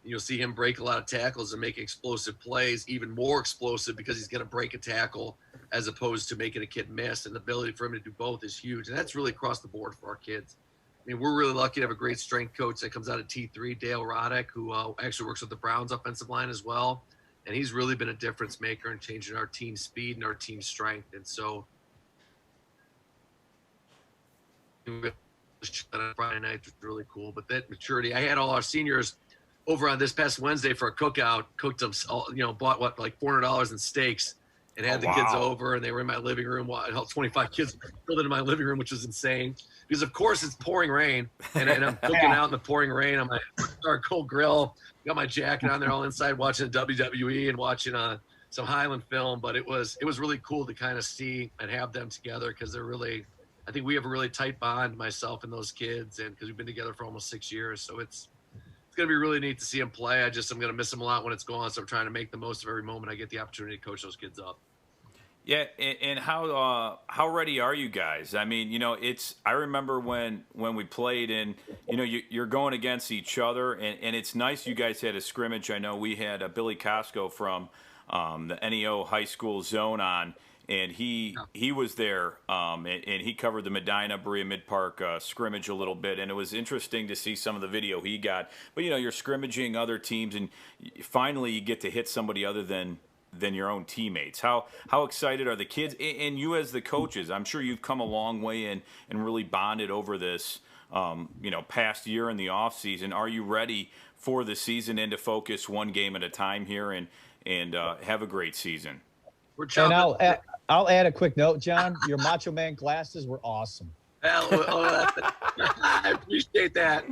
You'll see him break a lot of tackles and make explosive plays, even more explosive because he's going to break a tackle as opposed to making a kid miss. And the ability for him to do both is huge. And that's really across the board for our kids. I mean, we're really lucky to have a great strength coach that comes out of T3, Dale Roddick, who actually works with the Browns offensive line as well. And he's really been a difference maker in changing our team speed and our team strength. And so Friday night was really cool. But that maturity, I had all our seniors over on this past Wednesday for a cookout, cooked them, you know, bought like $400 in steaks and had the kids over, and they were in my living room. 25 kids filled into my living room, which was insane because of course it's pouring rain and I'm cooking out in the pouring rain on my charcoal grill. Got my jacket on there, all inside watching WWE and watching some Highland film. But it was really cool to kind of see and have them together because they're really, I think we have a really tight bond, myself and those kids, and because we've been together for almost 6 years. So it's going to be really neat to see him play. I'm going to miss him a lot when it's gone, so I'm trying to make the most of every moment I get the opportunity to coach those kids up. Yeah, and how ready are you guys? I mean, you know, I remember when we played, and you know, you're going against each other, and it's nice you guys had a scrimmage. I know we had Billy Kosco from the N.E.O high school zone on, and he was there, and he covered the Medina Berea-Midpark scrimmage a little bit, and it was interesting to see some of the video he got. But you know, you're scrimmaging other teams, and finally you get to hit somebody other than your own teammates. How excited are the kids and you as the coaches? I'm sure you've come a long way and really bonded over this, you know, past year in the off season. Are you ready for the season and to focus one game at a time here and have a great season? And I'll add a quick note, John. Your Macho Man glasses were awesome. I appreciate that.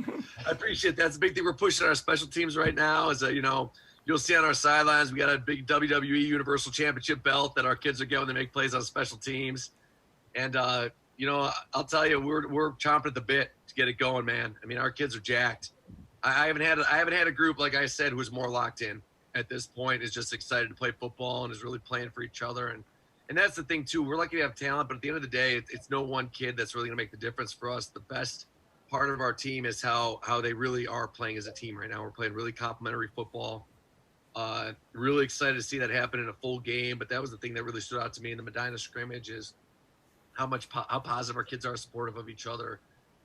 It's a big thing we're pushing our special teams right now. Is you know, you'll see on our sidelines we got a big WWE Universal Championship belt that our kids are getting when they make plays on special teams. And you know, I'll tell you, we're chomping at the bit to get it going, man. I mean, our kids are jacked. I haven't had a group, like I said, who's more locked in at this point, is just excited to play football and is really playing for each other. And that's the thing too. We're lucky to have talent, but at the end of the day, it's no one kid that's really going to make the difference for us. The best part of our team is how they really are playing as a team right now. We're playing really complimentary football. Really excited to see that happen in a full game. But that was the thing that really stood out to me in the Medina scrimmage is how positive our kids are, supportive of each other,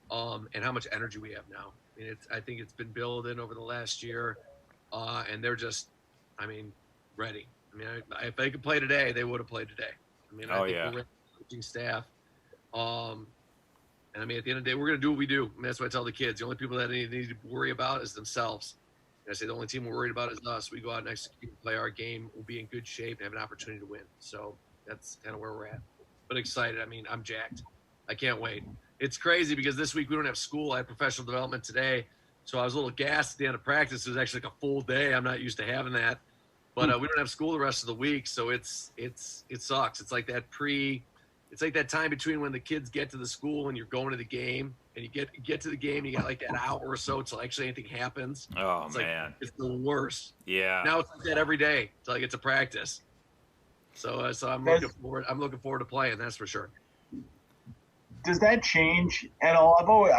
and how much energy we have now. I mean, I think it's been building over the last year, and they're just, I mean, ready. I mean, if they could play today, they would have played today. I mean, I think we're ready, coaching staff. And I mean, at the end of the day, we're going to do what we do. I mean, that's what I tell the kids. The only people that need to worry about is themselves. And I say the only team we're worried about is us. We go out and execute, play our game. We'll be in good shape and have an opportunity to win. So that's kind of where we're at. But excited. I mean, I'm jacked. I can't wait. It's crazy because this week we don't have school. I had professional development today. So I was a little gassed at the end of practice. It was actually like a full day. I'm not used to having that. But we don't have school the rest of the week. So it sucks. It's like that it's like that time between when the kids get to the school and you're going to the game, and you get to the game, you got like that hour or so till actually anything happens. Oh, it's man. like, it's the worst. Yeah. Now it's like that every day till I get to practice. So I'm looking forward. I'm looking forward to playing. That's for sure. Does that change at all? I've always,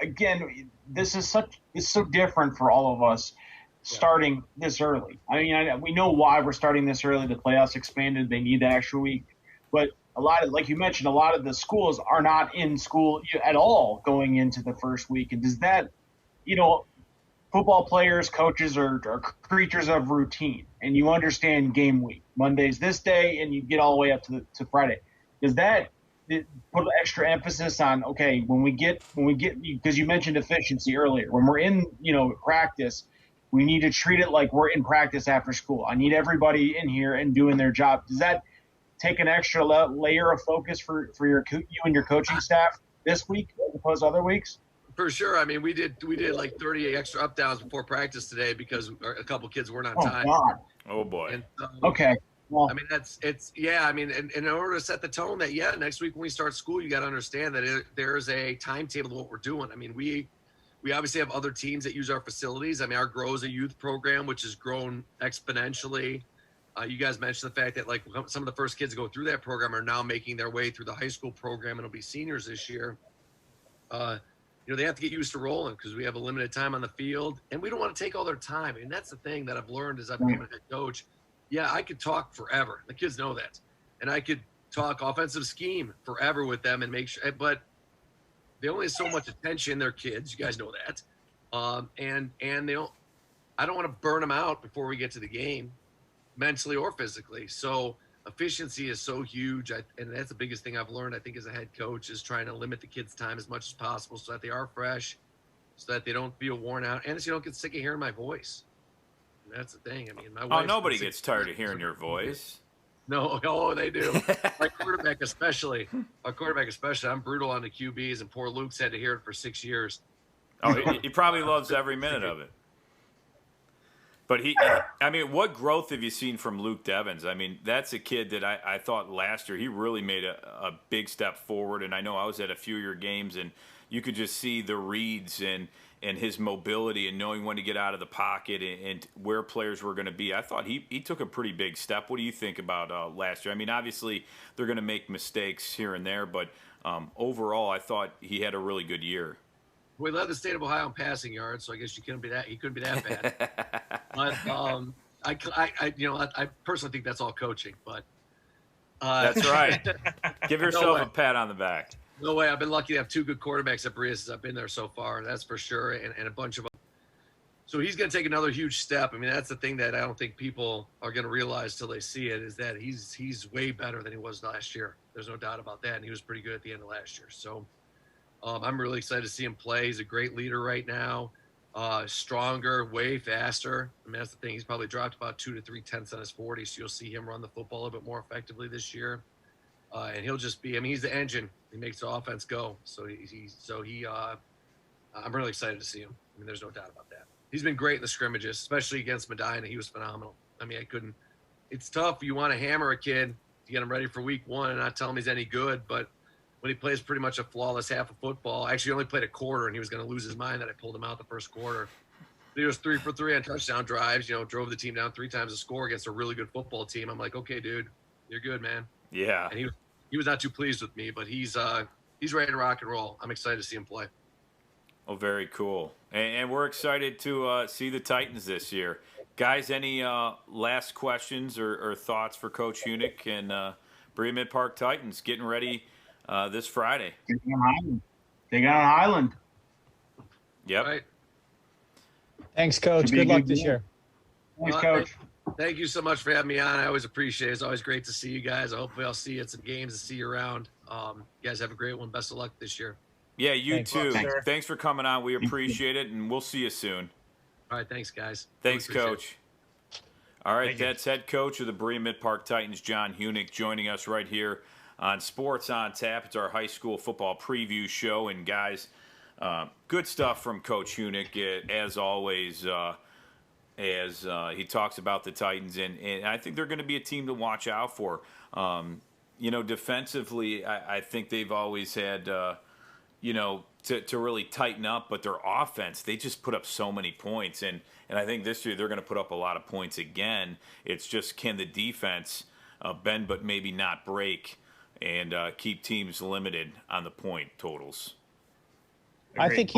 again, this is so different for all of us starting this early. I mean, we know why we're starting this early. The playoffs expanded; they need that extra week. But a lot of, like you mentioned, a lot of the schools are not in school at all going into the first week. And does that, football players, coaches are creatures of routine, and you understand game week. Monday's this day, and you get all the way up to Friday. Does that put extra emphasis on, okay, when we get because you mentioned efficiency earlier, when we're in practice, we need to treat it like we're in practice after school. I need everybody in here and doing their job. Does that take an extra layer of focus for you and your coaching staff this week as opposed to other weeks? For sure. I mean, we did like 30 extra up downs before practice today because a couple kids weren't on time. God. Oh boy. And, okay. Well, I mean, I mean, and in order to set the tone that, next week when we start school, you got to understand that there's a timetable of what we're doing. I mean, we obviously have other teams that use our facilities. I mean, our Grow is a youth program, which has grown exponentially. You guys mentioned the fact that like some of the first kids to go through that program are now making their way through the high school program and will be seniors this year. They have to get used to rolling because we have a limited time on the field, and we don't want to take all their time. And that's the thing that I've learned as I've become a head coach. Yeah, I could talk forever. The kids know that. And I could talk offensive scheme forever with them and make sure, but they only have so much attention. They're kids. You guys know that. And I don't want to burn them out before we get to the game, mentally or physically. So efficiency is so huge. And that's the biggest thing I've learned, I think, as a head coach, is trying to limit the kids' time as much as possible so that they are fresh, so that they don't feel worn out, and so you don't get sick of hearing my voice. And that's the thing. I mean, my wife. Nobody gets tired of hearing your voice. No, they do. My quarterback especially. I'm brutal on the QBs, and poor Luke's had to hear it for 6 years. Oh, he probably loves every minute of it. But what growth have you seen from Luke Devins? I mean, that's a kid that I thought last year he really made a big step forward. And I know I was at a few of your games, and you could just see the reads and his mobility and knowing when to get out of the pocket and where players were going to be. I thought he took a pretty big step. What do you think about last year? I mean, obviously they're going to make mistakes here and there, but overall I thought he had a really good year. We led the state of Ohio in passing yards, so I guess he couldn't be that bad. But I personally think that's all coaching. But that's right. Give yourself a pat on the back. No way. I've been lucky to have two good quarterbacks at Berea since I've been there so far. That's for sure, and a bunch of them. So he's going to take another huge step. I mean, that's the thing that I don't think people are going to realize till they see it, is that he's way better than he was last year. There's no doubt about that, and he was pretty good at the end of last year. So. I'm really excited to see him play. He's a great leader right now, stronger, way faster. I mean, that's the thing. He's probably dropped about 2 to 3 tenths on his 40, so you'll see him run the football a little bit more effectively this year. And he'll just be, I mean, he's the engine. He makes the offense go. So I'm really excited to see him. I mean, there's no doubt about that. He's been great in the scrimmages, especially against Medina. He was phenomenal. I mean, it's tough. You want to hammer a kid to get him ready for week one and not tell him he's any good, but when he plays pretty much a flawless half of football. Actually, only played a quarter, and he was going to lose his mind that I pulled him out the first quarter. But he was 3 for 3 on touchdown drives, drove the team down 3 times the score against a really good football team. I'm like, okay, dude, you're good, man. Yeah. And he was not too pleased with me, but he's ready to rock and roll. I'm excited to see him play. Oh, very cool. And we're excited to see the Titans this year. Guys, any last questions or thoughts for Coach Hunek and Berea-Midpark Titans getting ready this Friday? They got an island. Yep. Right. Thanks, Coach. Good luck this year. Thanks, Coach. Thank you so much for having me on. I always appreciate it. It's always great to see you guys. Hopefully I'll see you at some games and see you around. You guys have a great one. Best of luck this year. Yeah, you too. Well, thanks for coming on. We appreciate it, and we'll see you soon. All right. Thanks, guys. Thanks, Really Coach. All right, that's head coach of the Berea-Midpark Titans, Jon Hunek, joining us right here on Sports on Tap. It's our high school football preview show. And, guys, good stuff from Coach Hunek, as always, as he talks about the Titans. And I think they're going to be a team to watch out for. defensively, I think they've always had, to really tighten up. But their offense, they just put up so many points. And I think this year they're going to put up a lot of points again. It's just, can the defense bend but maybe not break and keep teams limited on the point totals? I think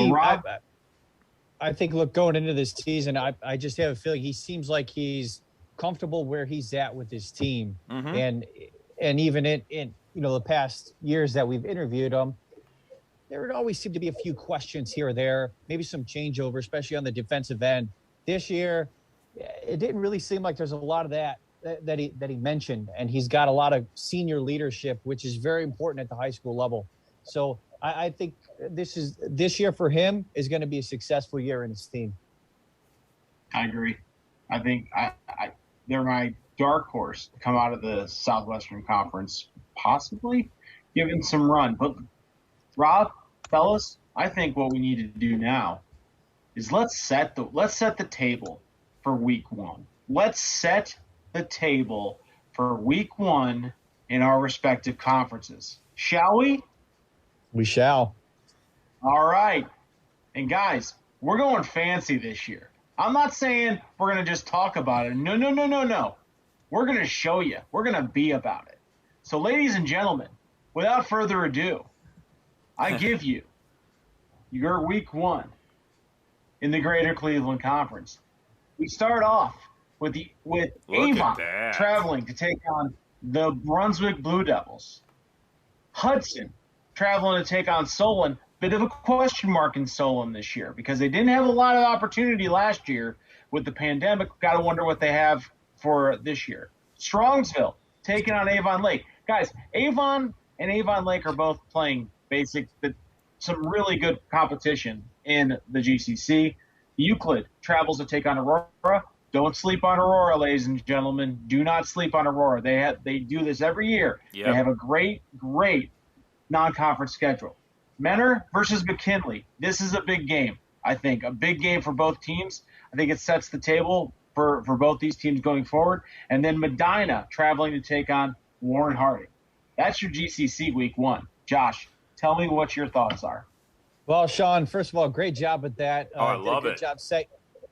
I think, look, going into this season, I just have a feeling he seems like he's comfortable where he's at with his team. Mm-hmm. And even in the past years that we've interviewed him, there would always seem to be a few questions here or there, maybe some changeover, especially on the defensive end. This year, it didn't really seem like there's a lot of that he mentioned, and he's got a lot of senior leadership, which is very important at the high school level. So I think this year for him is going to be a successful year in his team. I agree. I think they're my dark horse to come out of the Southwestern Conference, possibly given some run. But Rob, fellas, I think what we need to do now is let's set the table for week 1. Let's set the table for week 1 in our respective conferences. Shall we? We shall. All right. And guys, we're going fancy this year. I'm not saying we're going to just talk about it. No. We're going to show you. We're going to be about it. So, ladies and gentlemen, without further ado, I give you your week 1 in the Greater Cleveland Conference. We start off with Avon traveling to take on the Brunswick Blue Devils. Hudson traveling to take on Solon. Bit of a question mark in Solon this year because they didn't have a lot of opportunity last year with the pandemic. Got to wonder what they have for this year. Strongsville taking on Avon Lake. Guys, Avon and Avon Lake are both playing some really good competition in the GCC. Euclid travels to take on Aurora. Don't sleep on Aurora, ladies and gentlemen. Do not sleep on Aurora. They do this every year. Yep. They have a great non-conference schedule. Menor versus McKinley. This is a big game, I think. A big game for both teams. I think it sets the table for both these teams going forward. And then Medina traveling to take on Warren Harding. That's your GCC week 1. Josh, tell me what your thoughts are. Well, Sean, first of all, great job with that. I love it. Good job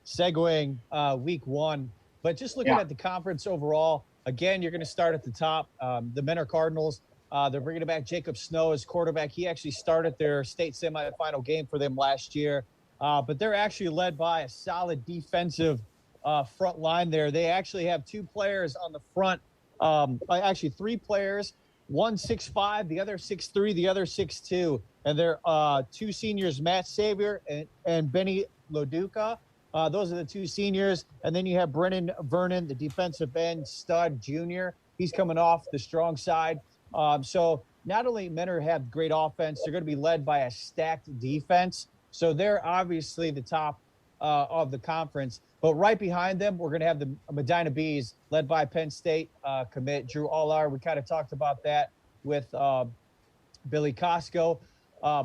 segueing week 1. But just looking at the conference overall, again, you're going to start at the top. The Menor Cardinals, they're bringing back Jacob Snow as quarterback. He actually started their state semifinal game for them last year. But they're actually led by a solid defensive front line there. They actually have 2 players on the front, actually 3 players, one 6'5", the other 6'3", the other 6'2". And they're 2 seniors, Matt Savior and Benny Loduca. Those are the 2 seniors. And then you have Brennan Vernon, the defensive end stud junior. He's coming off the strong side. So not only Menor have great offense, they're going to be led by a stacked defense. So they're obviously the top of the conference. But right behind them, we're going to have the Medina Bees led by Penn State commit Drew Allar. We kind of talked about that with Billy Kosco.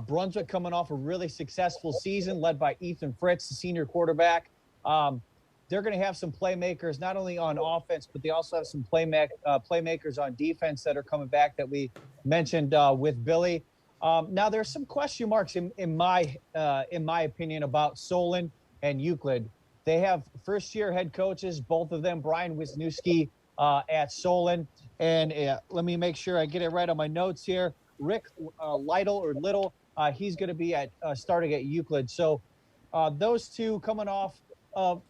Brunswick coming off a really successful season led by Ethan Fritz, the senior quarterback. They're going to have some playmakers, not only on offense, but they also have some playmakers on defense that are coming back that we mentioned with Billy. Now, there's some question marks in my opinion about Solon and Euclid. They have first-year head coaches, both of them, Brian Wisniewski at Solon. And let me make sure I get it right on my notes here. Rick Little, he's going to be starting at Euclid. So those 2 coming off of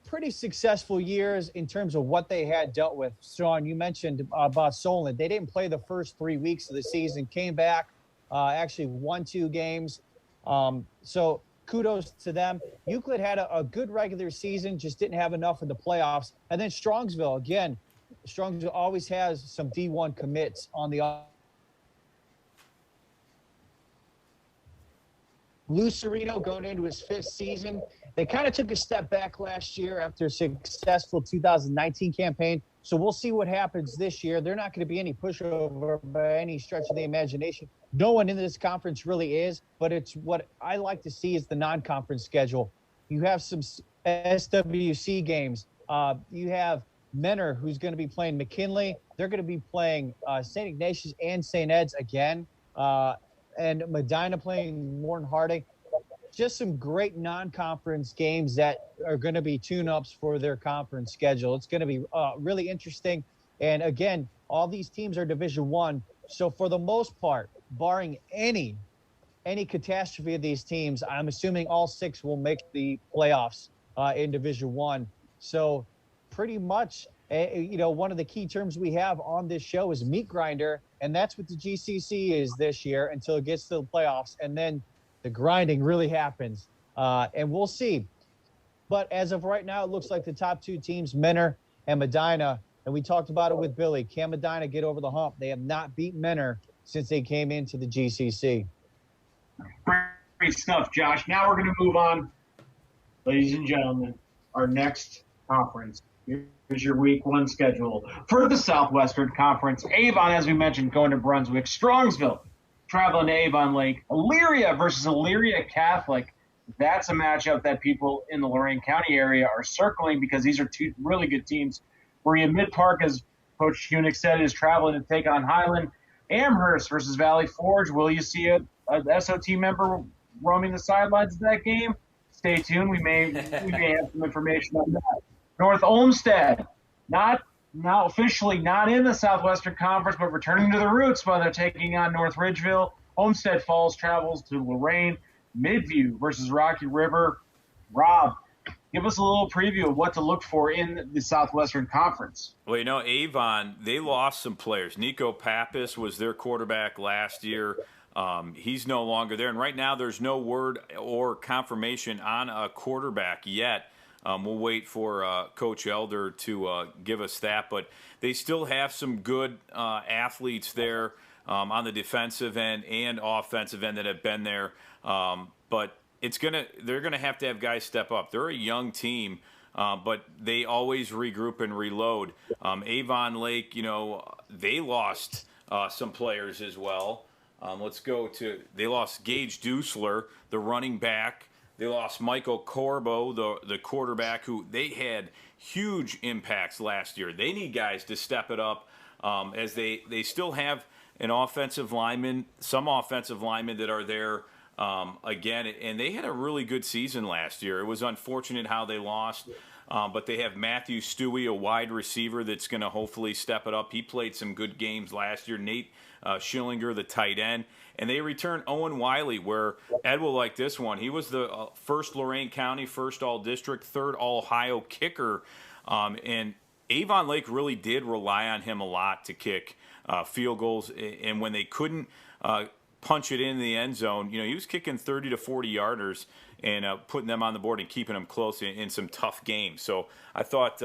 pretty successful years in terms of what they had dealt with. Sean, you mentioned about Solon. They didn't play the first 3 weeks of the season, came back, actually won 2 games. So kudos to them. Euclid had a good regular season, just didn't have enough in the playoffs. And then Strongsville, again, Strongsville always has some D1 commits on the Lucerito going into his 5th season. They kind of took a step back last year after a successful 2019 campaign. So we'll see what happens this year. They're not going to be any pushover by any stretch of the imagination. No one in this conference really is, but it's what I like to see is the non-conference schedule. You have some SWC games. You have Menor, who's going to be playing McKinley. They're going to be playing St. Ignatius and St. Ed's again. And Medina playing Morton Harding. Just some great non-conference games that are going to be tune-ups for their conference schedule. It's going to be really interesting. And again, all these teams are Division I. So for the most part, barring any catastrophe of these teams, I'm assuming all 6 will make the playoffs in Division I. So pretty much, one of the key terms we have on this show is meat grinder, and that's what the GCC is this year until it gets to the playoffs, and then the grinding really happens, and we'll see. But as of right now, it looks like the top 2 teams, Menor and Medina, and we talked about it with Billy. Can Medina get over the hump? They have not beat Menor since they came into the GCC. Great stuff, Josh. Now we're going to move on, ladies and gentlemen, our next conference. Here's your week 1 schedule for the Southwestern Conference. Avon, as we mentioned, going to Brunswick. Strongsville traveling to Avon Lake. Elyria versus Elyria Catholic. That's a matchup that people in the Lorain County area are circling because these are 2 really good teams. Berea-Midpark, as Coach Hunek said, is traveling to take on Highland. Amherst versus Valley Forge. Will you see a SOT member roaming the sidelines of that game? Stay tuned. We may have some information on that. North Olmsted, now officially not in the Southwestern Conference, but returning to the roots while they're taking on North Ridgeville. Olmsted Falls travels to Lorain. Midview versus Rocky River. Rob, give us a little preview of what to look for in the Southwestern Conference. Well, Avon, they lost some players. N.E.O Pappas was their quarterback last year. He's no longer there. And right now there's no word or confirmation on a quarterback yet. We'll wait for Coach Elder to give us that. But they still have some good athletes there on the defensive end and offensive end that have been there. But they're gonna have to have guys step up. They're a young team, but they always regroup and reload. Avon Lake, they lost some players as well. They lost Gage Dusler, the running back. They lost Michael Corbo, the quarterback, who they had huge impacts last year. They need guys to step it up as they still have some offensive linemen that are there again. And they had a really good season last year. It was unfortunate how they lost, but they have Matthew Stewie, a wide receiver, that's going to hopefully step it up. He played some good games last year. Nate Schillinger, the tight end. And they return Owen Wiley, where Ed will like this one. He was the first Lorain County, first all-district, third all-Ohio kicker. And Avon Lake really did rely on him a lot to kick field goals. And when they couldn't punch it in the end zone, he was kicking 30 to 40-yarders and putting them on the board and keeping them close in some tough games. So I thought,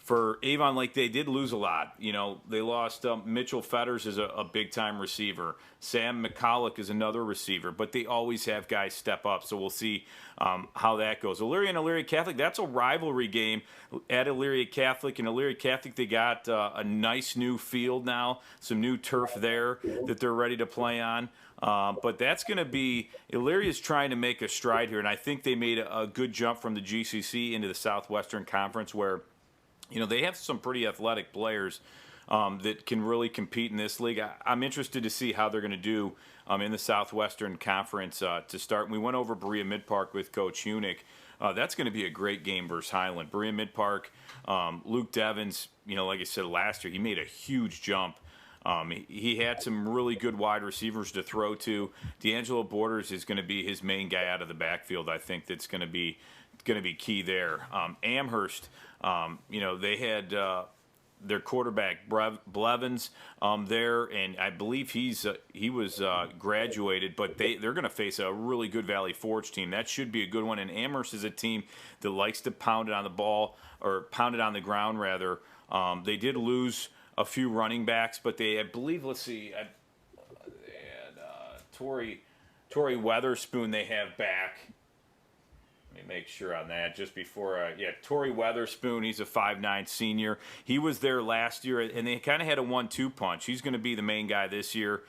for Avon Lake, they did lose a lot. They lost Mitchell Fetters as a big-time receiver. Sam McCulloch is another receiver, but they always have guys step up, so we'll see how that goes. Elyria and Elyria Catholic, that's a rivalry game at Elyria Catholic. And Elyria Catholic, they got a nice new field now, some new turf there that they're ready to play on. But that's going to be – Illyria's trying to make a stride here, and I think they made a good jump from the GCC into the Southwestern Conference where – they have some pretty athletic players that can really compete in this league. I'm interested to see how they're going to do in the Southwestern Conference to start. We went over Berea-Midpark with Coach Hunek. That's going to be a great game versus Highland. Berea-Midpark, Luke Devins, like I said last year, he made a huge jump. He had some really good wide receivers to throw to. D'Angelo Borders is going to be his main guy out of the backfield. I think that's going to be key there. Amherst, they had their quarterback Blevins there, and I believe he was graduated, but they're going to face a really good Valley Forge team. That should be a good one. And Amherst is a team that likes to pound it on the ball, or pound it on the ground rather. They did lose a few running backs, but they, I believe, they had Torrey Weatherspoon they have back. Let me make sure on that just before. Torrey Weatherspoon, he's a 5'9" senior. He was there last year, and they kind of had a 1-2 punch. He's going to be the main guy this year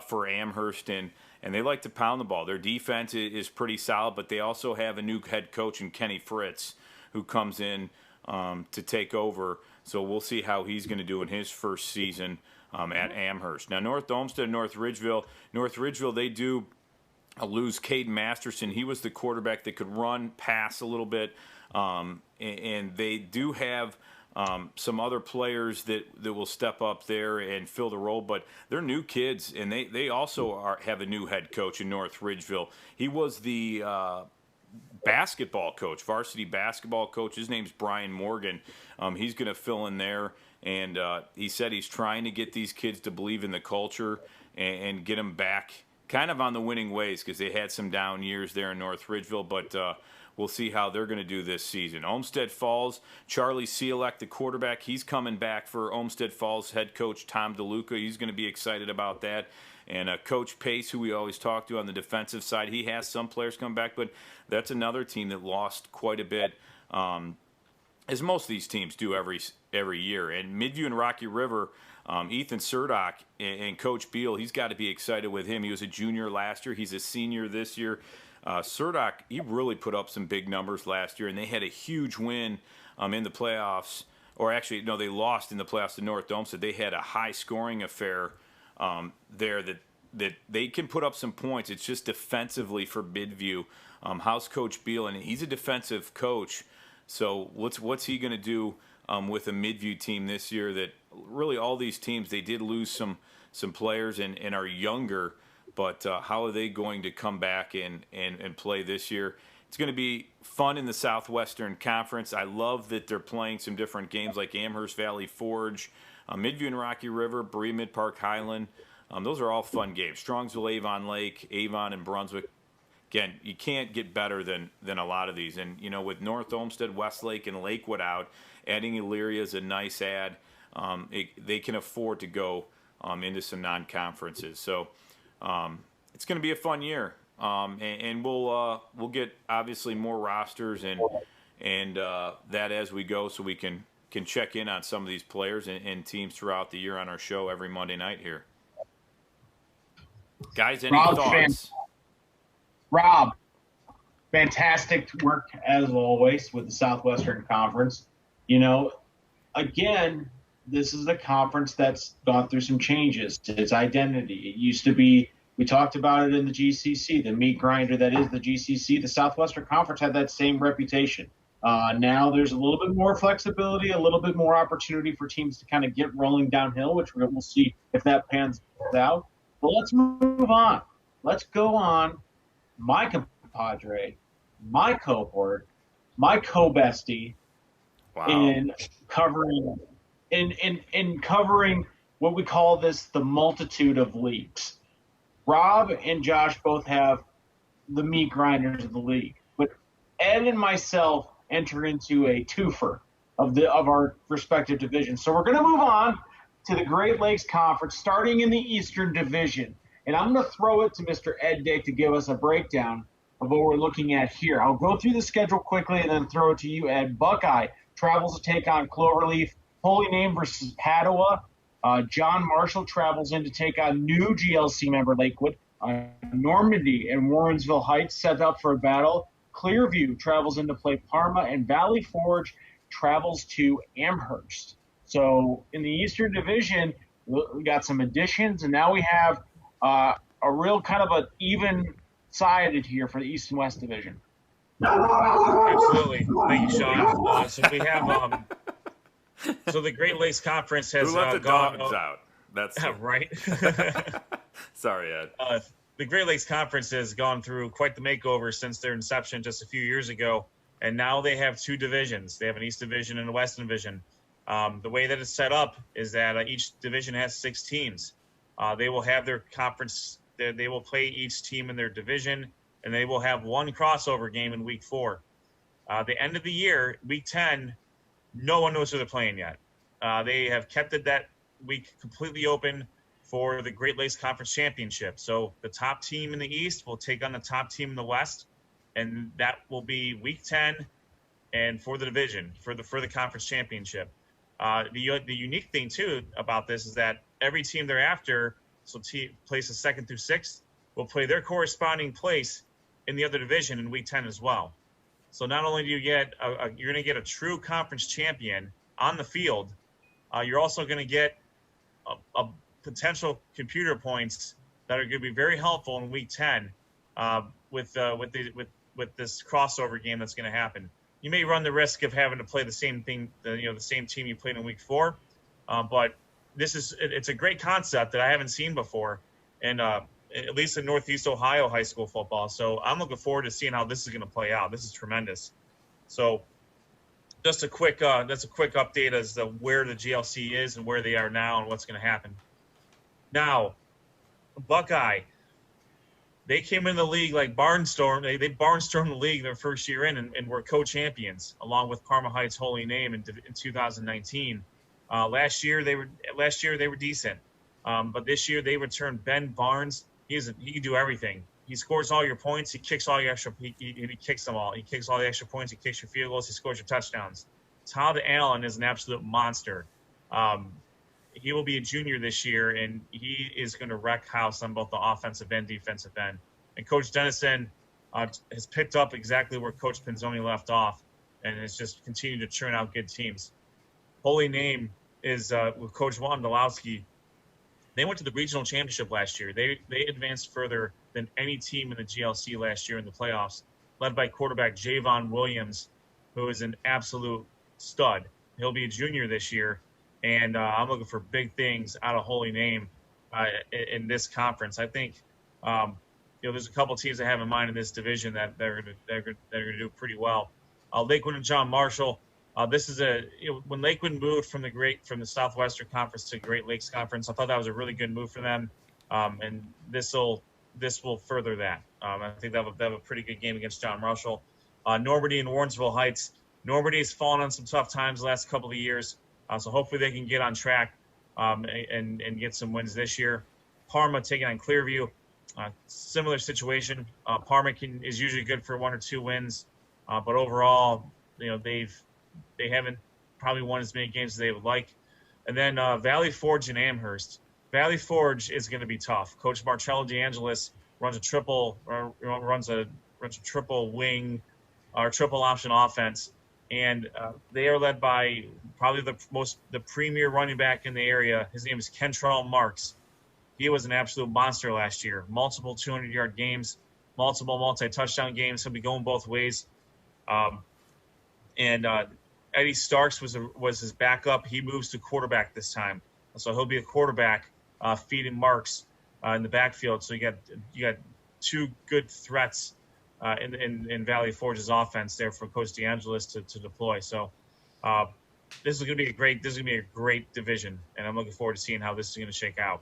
for Amherst, and they like to pound the ball. Their defense is pretty solid, but they also have a new head coach in Kenny Fritz, who comes in to take over. So we'll see how he's going to do in his first season at Amherst. Now, North Olmsted, North Ridgeville, they do lose Caden Masterson. He was the quarterback that could run, pass a little bit, and they do have some other players that will step up there and fill the role, but they're new kids, and they also have a new head coach in North Ridgeville. He was the basketball coach, varsity basketball coach. His name's Brian Morgan. He's going to fill in there, and he said he's trying to get these kids to believe in the culture and get them back kind of on the winning ways, because they had some down years there in North Ridgeville, but we'll see how they're going to do this season. Olmsted Falls, Charlie Seelek, the quarterback, he's coming back for Olmsted Falls head coach Tom DeLuca. He's going to be excited about that. And Coach Pace, who we always talk to on the defensive side, he has some players come back, but that's another team that lost quite a bit, as most of these teams do every year. And Midview and Rocky River, Ethan Surdock and Coach Beal, he's got to be excited with him. He was a junior last year. He's a senior this year. Surdock, he really put up some big numbers last year, and they had a huge win in the playoffs. Or actually, no, they lost in the playoffs to North Olmsted. They had a high-scoring affair there that they can put up some points. It's just defensively for Midview. How's Coach Beal? And he's a defensive coach. So what's he going to do with a Midview team this year that really all these teams, they did lose some players and are younger, but how are they going to come back and play this year? It's going to be fun in the Southwestern Conference. I love that they're playing some different games like Amherst Valley Forge, Midview and Rocky River, Berea-Midpark Highland. Those are all fun games. Strongsville, Avon Lake, Avon, and Brunswick. Again, you can't get better than a lot of these. And, with North Olmsted, Westlake, and Lakewood out, adding Elyria is a nice add. They can afford to go into some non-conferences. So it's going to be a fun year. And we'll get, obviously, more rosters and that as we go, so we can check in on some of these players and teams throughout the year on our show every Monday night here. Guys, any thoughts? Rob, fantastic work as always with the Southwestern Conference. Again, this is a conference that's gone through some changes to its identity. It used to be, we talked about it in the GCC, the meat grinder that is the GCC. The Southwestern Conference had that same reputation. Now there's a little bit more flexibility, a little bit more opportunity for teams to kind of get rolling downhill, which we'll see if that pans out. But let's move on. Let's go on. My compadre, my cohort, my co-bestie, wow. in covering what we call the multitude of leagues. Rob and Josh both have the meat grinders of the league, but Ed and myself enter into a twofer of our respective divisions. So we're going to move on to the Great Lakes Conference, starting in the Eastern Division. And I'm going to throw it to Mr. Ed Dick to give us a breakdown of what we're looking at here. I'll go through the schedule quickly and then throw it to you, Ed. Buckeye travels to take on Cloverleaf. Holy Name versus Padua. John Marshall travels in to take on new GLC member Lakewood. Normandy and Warrensville Heights set up for a battle. Clearview travels in to play Parma, and Valley Forge travels to Amherst. So in the Eastern Division, we got some additions, and now we have a real kind of an even-sided here for the East and West Division. Absolutely. Thank you, Sean. So we have so the Great Lakes Conference has Who let the gone dogs out? That's right. Sorry, Ed. The Great Lakes Conference has gone through quite the makeover since their inception just a few years ago, and now they have two divisions. They have an East Division and a West Division. The way that it's set up is that each division has 6 teams. They will have their conference. They will play each team in their division, and they will have one crossover game in Week 4. The end of the year, Week 10, no one knows who they're playing yet. They have kept that week completely open for the Great Lakes Conference Championship. So the top team in the East will take on the top team in the West, and that will be Week 10 and for the division, for the conference championship. The unique thing, too, about this is that every team thereafter, so places 2nd through 6th, will play their corresponding place in the other division in Week 10 as well. So not only do you get you're going to get a true conference champion on the field, you're also going to get a potential computer points that are going to be very helpful in Week 10 with this crossover game that's going to happen. You may run the risk of having to play the same thing, the same team you played in Week 4, but it's a great concept that I haven't seen before, and at least in Northeast Ohio high school football. So I'm looking forward to seeing how this is going to play out. This is tremendous. So just a quick update as to where the GLC is and where they are now and what's going to happen. Now, Buckeye, they came in the league like barnstorm. They barnstormed the league their first year in and were co-champions along with Parma Heights Holy Name in 2019. Last year they were decent, but this year they returned Ben Barnes. He can do everything. He scores all your points. He kicks all your extra. He kicks them all. He kicks all the extra points. He kicks your field goals. He scores your touchdowns. Todd Allen is an absolute monster. He will be a junior this year, and he is going to wreck house on both the offensive and defensive end. And Coach Dennison has picked up exactly where Coach Pinzoni left off, and has just continued to churn out good teams. Holy Name is with Coach Wondolowski. They went to the regional championship last year. They advanced further than any team in the GLC last year in the playoffs, led by quarterback Javon Williams, who is an absolute stud. He'll be a junior this year, and I'm looking for big things out of Holy Name in this conference. I think there's a couple teams I have in mind in this division that they're going to do pretty well. Lakewood and John Marshall. This is when Lakewood moved from the Southwestern Conference to Great Lakes Conference, I thought that was a really good move for them, and this will further that. I think they have a pretty good game against John Marshall. Normandy and Warrensville Heights. Normandy's fallen on some tough times the last couple of years, so hopefully they can get on track and get some wins this year. Parma taking on Clearview. Similar situation. Parma is usually good for 1 or 2 wins, but overall, they haven't probably won as many games as they would like. And then Valley Forge and Amherst. Valley Forge is going to be tough. Coach Marcello DeAngelis runs a triple wing or triple option offense, and they are led by probably the premier running back in the area. His name is Kentrell Marks. He was an absolute monster last year. Multiple 200-yard games, multiple multi-touchdown games. He'll be going both ways. And Eddie Starks was his backup. He moves to quarterback this time, so he'll be a quarterback feeding Marks in the backfield. So you got 2 good threats in Valley Forge's offense there for Coach DeAngelis to deploy. So this is going to be a great division, and I'm looking forward to seeing how this is going to shake out.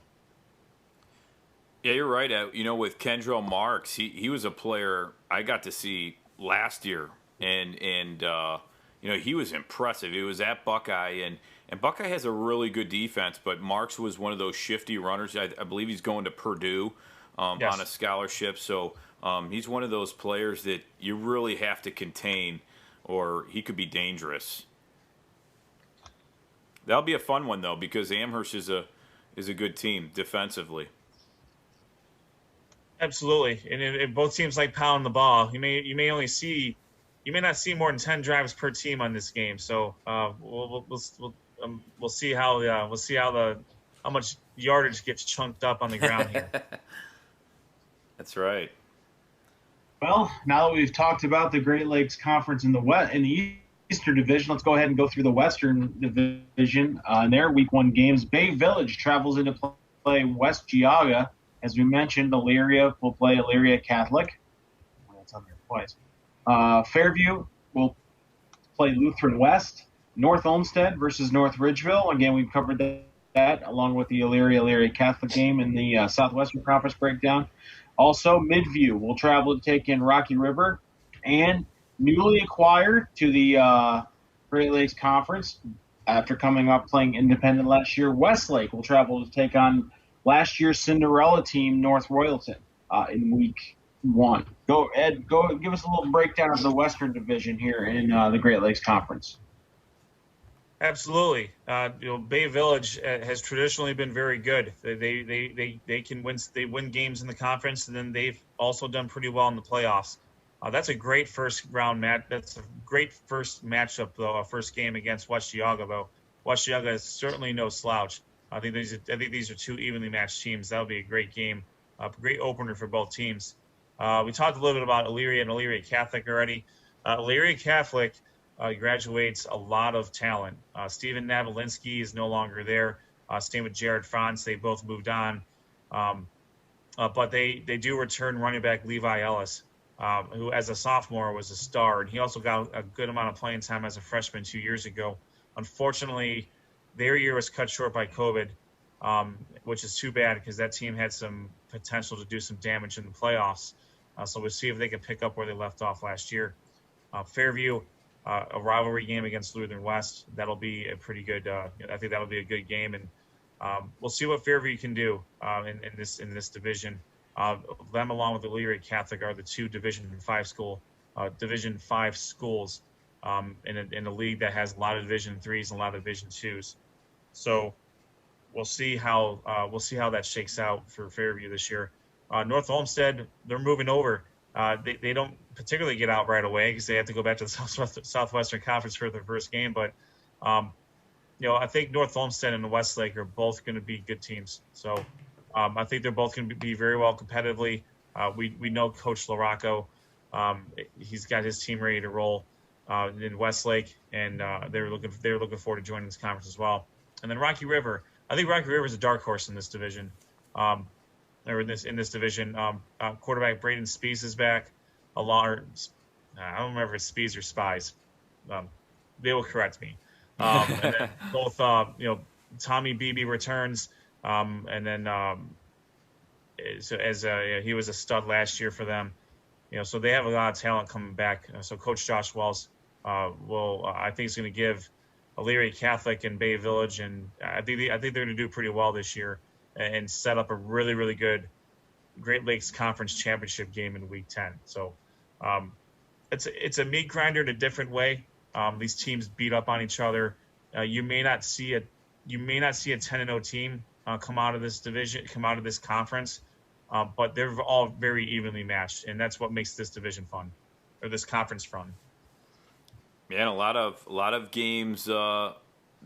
Yeah, you're right. With Kendrell Marks, he was a player I got to see last year, and he was impressive. He was at Buckeye, and Buckeye has a really good defense, but Marks was one of those shifty runners. I believe he's going to Purdue Yes. on a scholarship, so he's one of those players that you really have to contain, or he could be dangerous. That'll be a fun one though, because Amherst is a good team defensively. Absolutely, and both teams like pounding the ball. You may not see more than 10 drives per team on this game. So we'll see how much yardage gets chunked up on the ground here. That's right. Well, now that we've talked about the Great Lakes Conference in the Eastern Division, let's go ahead and go through the Western Division. In their Week 1 games, Bay Village travels into play West Geauga. As we mentioned, Elyria will play Elyria Catholic. That's on there twice. Fairview will play Lutheran West. North Olmsted versus North Ridgeville. Again, we've covered that along with the Elyria Catholic game in the Southwestern Conference breakdown. Also, Midview will travel to take in Rocky River. And newly acquired to the Great Lakes Conference after coming up playing independent last year, Westlake will travel to take on last year's Cinderella team, North Royalton, in Week 1. Go, Ed, give us a little breakdown of the Western Division here in the Great Lakes Conference. Absolutely. Bay Village has traditionally been very good. They can win. They win games in the conference, and then they've also done pretty well in the playoffs. That's a great first round match. That's a great first matchup, though. First game against West Geauga, though. West Geauga is certainly no slouch. I think these are two evenly matched teams. That'll be a great game, a great opener for both teams. We talked a little bit about Elyria and Elyria Catholic already. Elyria Catholic graduates a lot of talent. Stephen Navalinsky is no longer there. Same with Jared Franz. They both moved on. But they do return running back Levi Ellis, who as a sophomore was a star. And he also got a good amount of playing time as a freshman 2 years ago. Unfortunately, their year was cut short by COVID, which is too bad because that team had some potential to do some damage in the playoffs. So we'll see if they can pick up where they left off last year. Fairview, a rivalry game against Lutheran West. That'll be a pretty good. I think that'll be a good game, and we'll see what Fairview can do in this division. Them along with the Elyria Catholic are the two Division 5 schools in a league that has a lot of Division 3s and a lot of Division 2s. So we'll see how that shakes out for Fairview this year. North Olmsted, they're moving over. They don't particularly get out right away because they have to go back to the Southwestern Conference for their first game. But I think North Olmsted and Westlake are both going to be good teams. So I think they're both going to be very well competitively. We know Coach LaRocco. He's got his team ready to roll in Westlake, and they're looking forward to joining this conference as well. And then Rocky River. I think Rocky River is a dark horse in this division. In this division, quarterback Braden Spees is back. I don't remember if it's Spees or Spies. They will correct me. And then both, Tommy Beebe returns, and then he was a stud last year for them. So they have a lot of talent coming back. So Coach Josh Wells I think is going to give Elyria Catholic and Bay Village, and I think they're going to do pretty well this year and set up a really, really good Great Lakes Conference Championship game in Week 10. So it's a meat grinder in a different way. These teams beat up on each other. You may not see a 10-0 team come out of this division, come out of this conference, but they're all very evenly matched, and that's what makes this division fun, or this conference fun. Yeah, and a lot of games.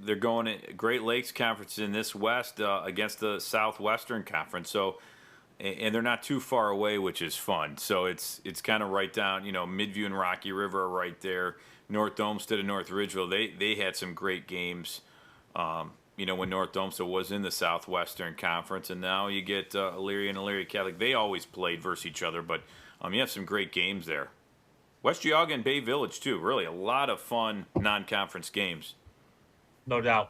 They're going to Great Lakes Conference in this West against the Southwestern Conference. So, and they're not too far away, which is fun. So it's kind of right down. Midview and Rocky River are right there. North Olmsted and North Ridgeville. They had some great games. When North Olmsted was in the Southwestern Conference, and now you get Elyria and Elyria Catholic. They always played versus each other, but you have some great games there. West Geauga and Bay Village too. Really, a lot of fun non-conference games. No doubt.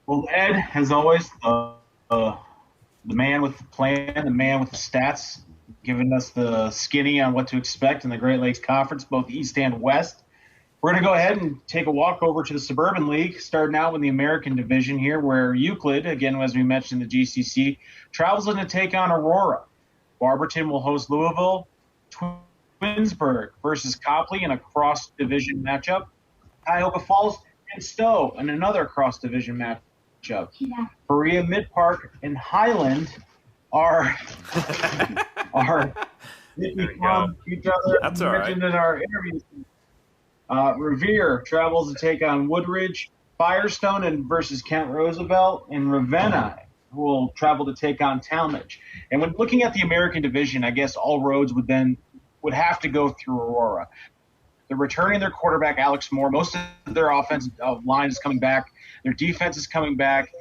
Well, Ed, as always, the man with the plan, the man with the stats, giving us the skinny on what to expect in the Great Lakes Conference, both East and West. We're going to go ahead and take a walk over to the Suburban League, starting out with the American Division here, where Euclid, again, as we mentioned, the GCC, travels in to take on Aurora. Barberton will host Louisville. Twinsburg versus Copley in a cross-division matchup. Cuyahoga Falls and Stowe in another cross-division matchup. Berea-Midpark and Highland are from each other. That's all right. In our interviews. Revere travels to take on Woodridge. Firestone versus Kent Roosevelt, and Ravenna will travel to take on Talmadge. And when looking at the American Division, I guess all roads would have to go through Aurora. They're returning their quarterback, Alex Moore. Most of their offensive line is coming back. Their defense is coming back.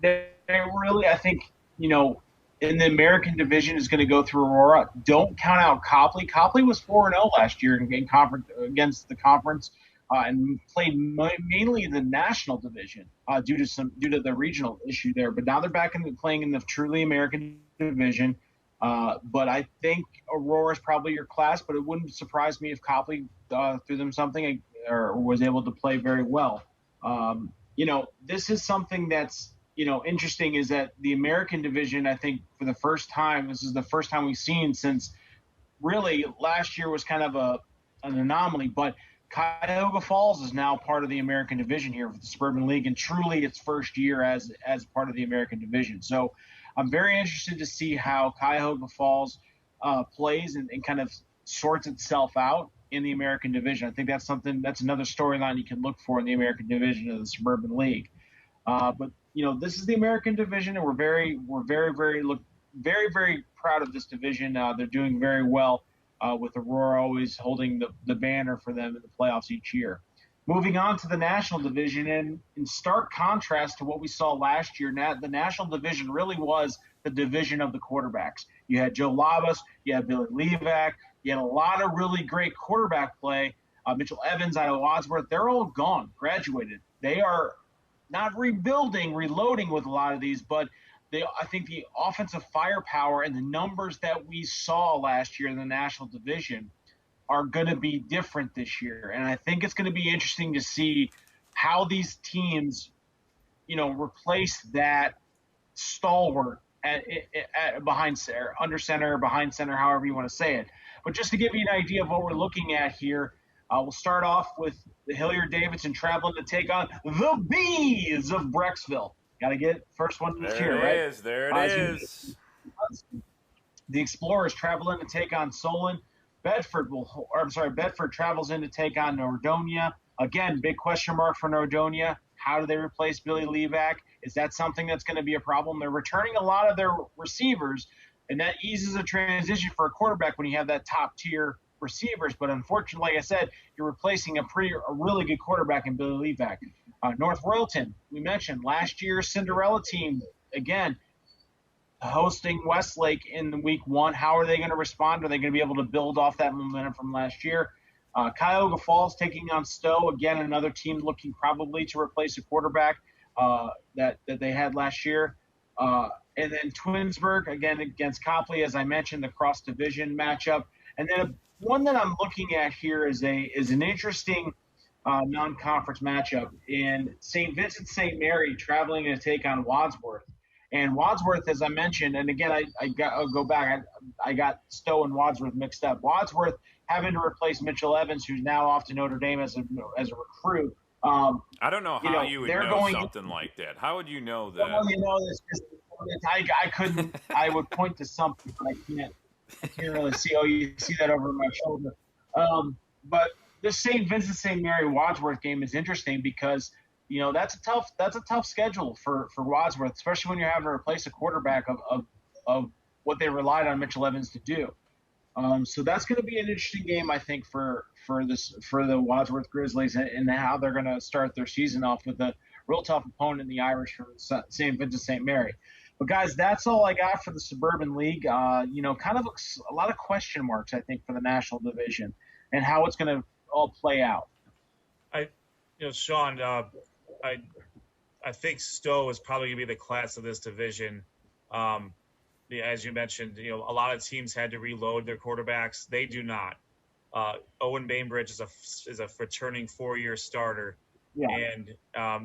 They really, I think, in the American Division is going to go through Aurora. Don't count out Copley. Copley was 4-0 last year in conference against the conference and played mainly the national division due to the regional issue there. But now they're back playing in the truly American Division. But I think Aurora is probably your class, but it wouldn't surprise me if Copley threw them something or was able to play very well. This is something that's, interesting is that the American Division, I think for the first time, this is the first time we've seen since really last year was kind of an anomaly, but Cuyahoga Falls is now part of the American Division here for the Suburban League, and truly its first year as part of the American Division. So I'm very interested to see how Cuyahoga Falls plays and kind of sorts itself out in the American Division. I think that's another storyline you can look for in the American Division of the Suburban League. But this is the American Division, and we're very proud of this division. They're doing very well, with Aurora always holding the banner for them in the playoffs each year. Moving on to the National Division, and in stark contrast to what we saw last year, the National Division really was the division of the quarterbacks. You had Joe Labas, you had Billy Levac, you had a lot of really great quarterback play. Mitchell Evans out of Wadsworth, they're all gone, graduated. They are not reloading with a lot of these, but I think the offensive firepower and the numbers that we saw last year in the National Division are going to be different this year. And I think it's going to be interesting to see how these teams, replace that stalwart behind center, under center, behind center, however you want to say it. But just to give you an idea of what we're looking at here, we'll start off with the Hilliard-Davidson traveling to take on the Bees of Brecksville. Got to get first one this year, right? There it is. The Explorers traveling to take on Solon. Bedford travels in to take on Nordonia. Again, big question mark for Nordonia. How do they replace Billy Levac? Is that something that's going to be a problem? They're returning a lot of their receivers, and that eases a transition for a quarterback when you have that top-tier receivers. But unfortunately, like I said, you're replacing a really good quarterback in Billy Levac. North Royalton, we mentioned last year's Cinderella team, again, hosting Westlake in week 1. How are they going to respond? Are they going to be able to build off that momentum from last year? Cuyahoga Falls taking on Stowe, again, another team looking probably to replace a quarterback that they had last year. And then Twinsburg, again, against Copley, as I mentioned, the cross-division matchup. And then one that I'm looking at here is an interesting non-conference matchup in St. Vincent St. Mary traveling to take on Wadsworth. And Wadsworth, as I mentioned, and again, I'll go back. I got Stowe and Wadsworth mixed up. Wadsworth having to replace Mitchell Evans, who's now off to Notre Dame as a recruit. I don't know how you would know something like that. How would you know that? Well, I couldn't. I would point to something, but I can't really see. Oh, you see that over my shoulder. But the St. Vincent St. Mary Wadsworth game is interesting because that's a tough schedule for Wadsworth, especially when you're having to replace a quarterback of what they relied on Mitchell Evans to do. So that's going to be an interesting game, I think, for the Wadsworth Grizzlies and how they're going to start their season off with a real tough opponent, the Irish from St. Vincent St. Mary. But guys, that's all I got for the Suburban League. Kind of a lot of question marks, I think, for the National Division and how it's going to all play out. Sean, I think Stowe is probably going to be the class of this division. As you mentioned, a lot of teams had to reload their quarterbacks. They do not. Owen Bainbridge is a returning 4-year starter, and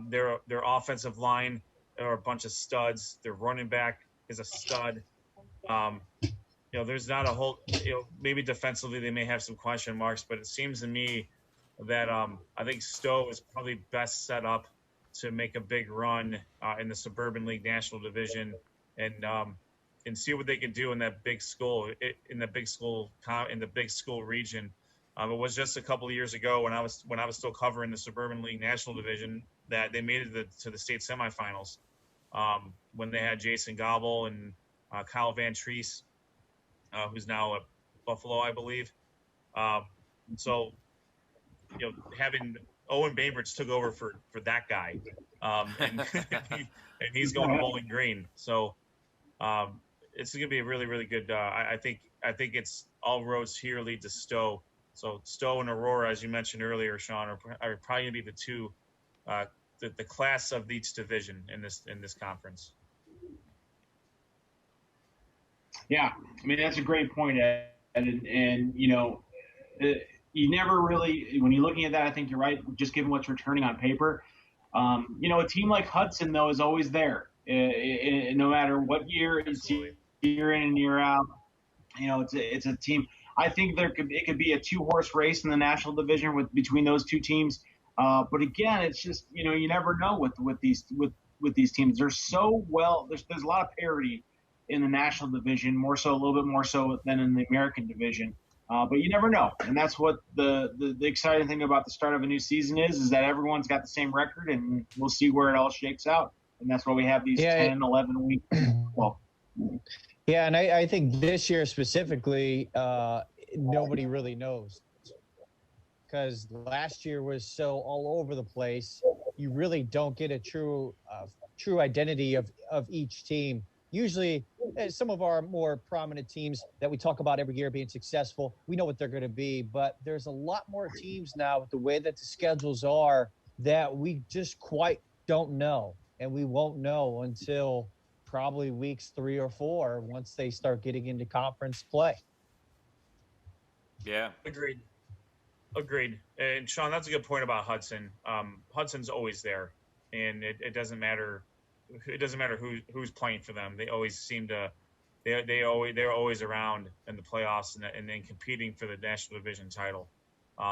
their offensive line are a bunch of studs. Their running back is a stud. There's not a whole. Maybe defensively they may have some question marks, but it seems to me that I think Stowe is probably best set up to make a big run in the Suburban League National Division and see what they can do in that big school in the big school region. It was just a couple of years ago when I was still covering the Suburban League National Division that they made it to the state semifinals when they had Jason Gobble and Kyle Van Treese, who's now at Buffalo, I believe. So having Owen Bainbridge took over for that guy, and he's going to Bowling Green. So it's going to be a really, really good. I think it's all roads here lead to Stowe. So Stowe and Aurora, as you mentioned earlier, Sean, are probably going to be the two, the class of each division in this conference. Yeah, I mean that's a great point, Ed, and you never really, when you're looking at that, I think you're right. Just given what's returning on paper, a team like Hudson though is always there, no matter what year it's year in and year out. It's a team. I think it could be a 2-horse race in the National Division between those two teams. But again, it's just you never know with these teams. They're so well. There's a lot of parity in the national division, a little bit more so than in the American division. But you never know, and that's what the exciting thing about the start of a new season is that everyone's got the same record, and we'll see where it all shakes out. And that's why we have these 10, 11 weeks. Well, yeah, and I think this year specifically, nobody really knows, because last year was so all over the place. You really don't get a true identity of each team. Usually, some of our more prominent teams that we talk about every year being successful, we know what they're going to be. But there's a lot more teams now with the way that the schedules are that we just quite don't know. And we won't know until probably weeks 3 or 4 once they start getting into conference play. Yeah. Agreed. And Sean, that's a good point about Hudson. Hudson's always there, and it doesn't matter. It doesn't matter who's playing for them. They always seem to. They're always around in the playoffs and then competing for the national division title.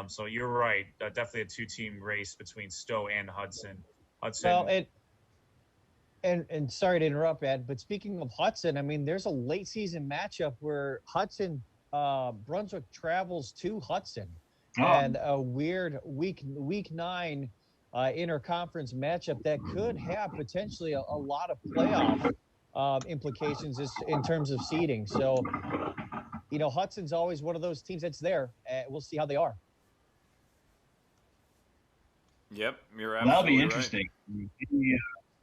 So you're right. Definitely a 2-team race between Stowe and Hudson. Well, and sorry to interrupt, Ed, but speaking of Hudson, I mean, there's a late season matchup where Brunswick travels to Hudson, and a weird week 9 interconference matchup that could have potentially a lot of playoff implications in terms of seeding. So, Hudson's always one of those teams that's there. We'll see how they are. Yep, you're absolutely that'll be interesting. Right.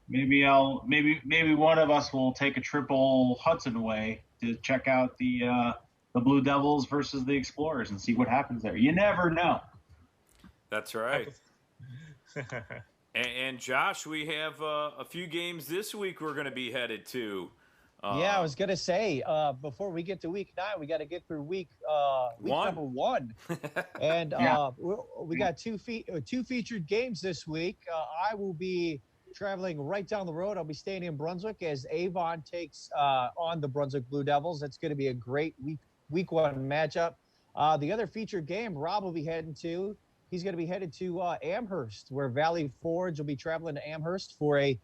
Maybe one of us will take a triple Hudson way to check out the Blue Devils versus the Explorers and see what happens there. You never know. That's right. And Josh, we have a few games this week we're going to be headed to. Yeah, I was going to say, before we get to week 9, we got to get through week number 1. And we got two featured games this week. I will be traveling right down the road. I'll be staying in Brunswick as Avon takes on the Brunswick Blue Devils. That's going to be a great week 1 matchup. The other featured game Rob will be heading to. He's going to be headed to Amherst, where Valley Forge will be traveling to Amherst for a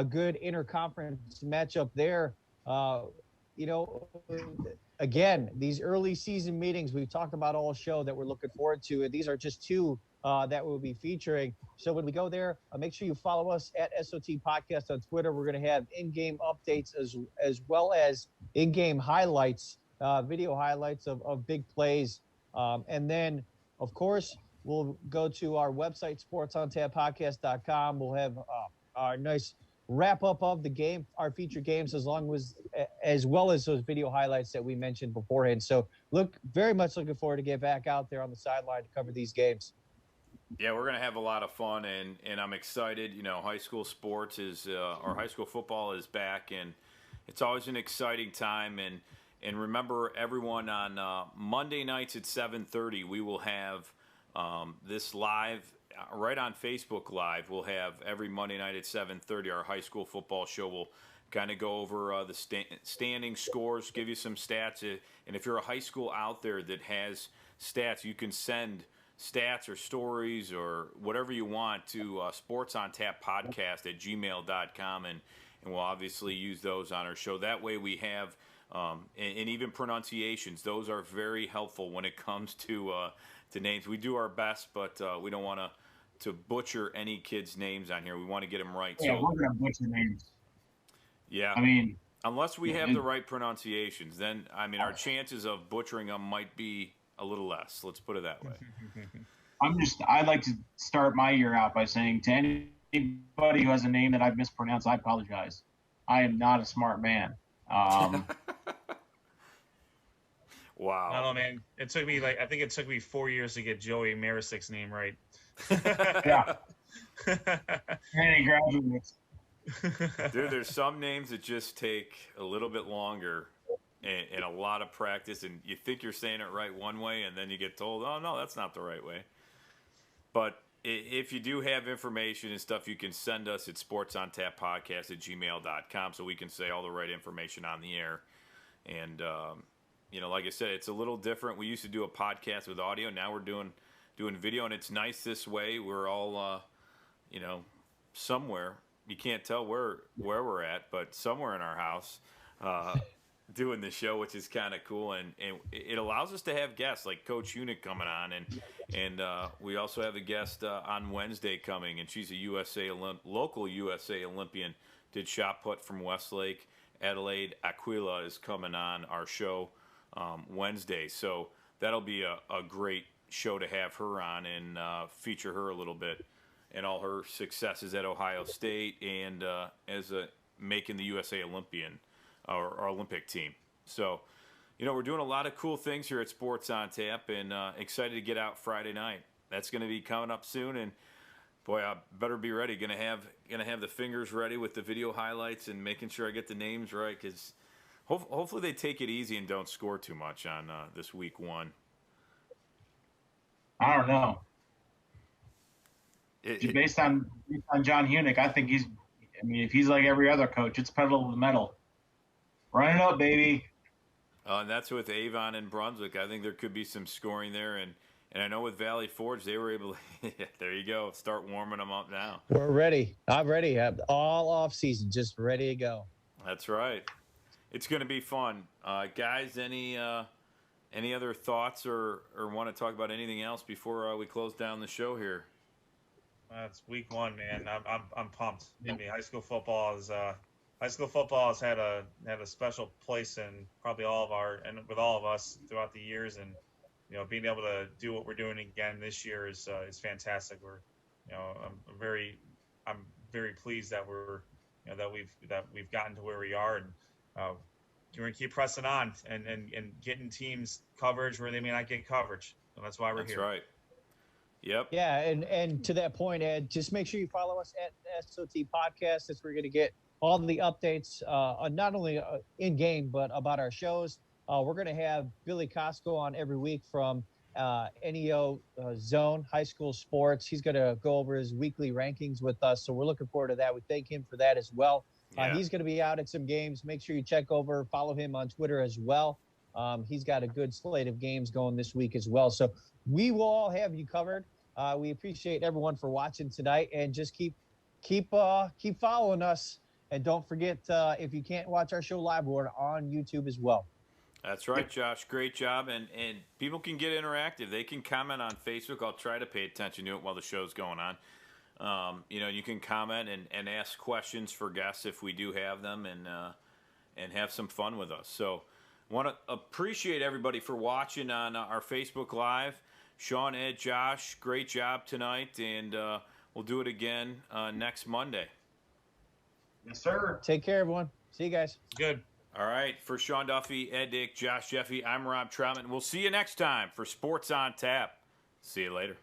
good interconference matchup there. Again, these early season meetings we've talked about all show that we're looking forward to, and these are just 2 that we'll be featuring. So when we go there, make sure you follow us at SOT Podcast on Twitter. We're going to have in-game updates as well as in-game highlights, video highlights of big plays. And then, of course, we'll go to our website, sportsontapodcast.com. We'll have our nice wrap-up of the game, our featured games, as well as those video highlights that we mentioned beforehand. So very much looking forward to get back out there on the sideline to cover these games. Yeah, we're going to have a lot of fun, and I'm excited. High school sports or high school football is back, and it's always an exciting time. And remember, everyone, on Monday nights at 7:30, we will have this live right on Facebook Live. We'll have every Monday night at 7:30 our high school football show. We'll kind of go over the standing scores, give you some stats. And if you're a high school out there that has stats, you can send stats or stories or whatever you want to sportsontappodcast@gmail.com, and we'll obviously use those on our show. That way we have and even pronunciations. Those are very helpful when it comes to names. We do our best, but we don't want to butcher any kids' names on here. We want to get them right. Yeah, we're going to butcher names. Yeah. I mean, unless we have the right pronunciations, then, our chances of butchering them might be a little less. Let's put it that way. I'd like to start my year out by saying to anybody who has a name that I've mispronounced, I apologize. I am not a smart man. Wow. No, man. It took me I think it took me 4 years to get Joey Marisik's name right. Yeah. And he graduates. Dude, there's some names that just take a little bit longer and a lot of practice, and you think you're saying it right one way, and then you get told, oh, no, that's not the right way. But if you do have information and stuff, you can send us at sportsontappodcast@gmail.com so we can say all the right information on the air. And, like I said, it's a little different. We used to do a podcast with audio. Now we're doing video, and it's nice this way. We're all, somewhere. You can't tell where we're at, but somewhere in our house. doing the show, which is kind of cool, and it allows us to have guests like Coach Hunek coming on, and we also have a guest on Wednesday coming, and she's a local USA Olympian, did shot put from Westlake. Adelaide Aquila is coming on our show Wednesday, so that'll be a great show to have her on and feature her a little bit and all her successes at Ohio State and as making the USA Olympian or Olympic team. So, we're doing a lot of cool things here at Sports on Tap, and excited to get out Friday night. That's going to be coming up soon, and boy, I better be ready. Gonna have the fingers ready with the video highlights and making sure I get the names right, because hopefully they take it easy and don't score too much on this week 1. I don't know. Based on Jon Hunek, I think if he's like every other coach, it's pedal to the metal. Run it up, baby. And that's with Avon and Brunswick. I think there could be some scoring there, and I know with Valley Forge they were able to. There you go. Start warming them up now. We're ready. I'm ready. All off season, just ready to go. That's right. It's going to be fun, guys. Any other thoughts or want to talk about anything else before we close down the show here? It's week 1, man. I'm pumped. I mean, high school football has had a special place in probably with all of us throughout the years, and being able to do what we're doing again this year is fantastic. I'm very pleased that we've gotten to where we are, and we're going to keep pressing on and getting teams coverage where they may not get coverage. So that's why we're here. That's right. Yep. Yeah, and to that point, Ed, just make sure you follow us at SOT Podcast. That's where you're going to get all the updates, not only in game, but about our shows. We're going to have Billy Kosco on every week from N.E.O. Zone High School Sports. He's going to go over his weekly rankings with us, so we're looking forward to that. We thank him for that as well. Yeah. He's going to be out at some games. Make sure you check over, follow him on Twitter as well. He's got a good slate of games going this week as well. So we will all have you covered. We appreciate everyone for watching tonight, and just keep following us. And don't forget, if you can't watch our show live, we're on YouTube as well. That's right, Josh. Great job. And people can get interactive. They can comment on Facebook. I'll try to pay attention to it while the show's going on. You can comment and ask questions for guests if we do have them, and have some fun with us. So want to appreciate everybody for watching on our Facebook Live. Sean, Ed, Josh, great job tonight, and we'll do it again next Monday. Yes, sir. Take care, everyone. See you guys. Good. All right. For Sean Duffy, Ed Dick, Josh Jeffy, I'm Rob Troutman. We'll see you next time for Sports on Tap. See you later.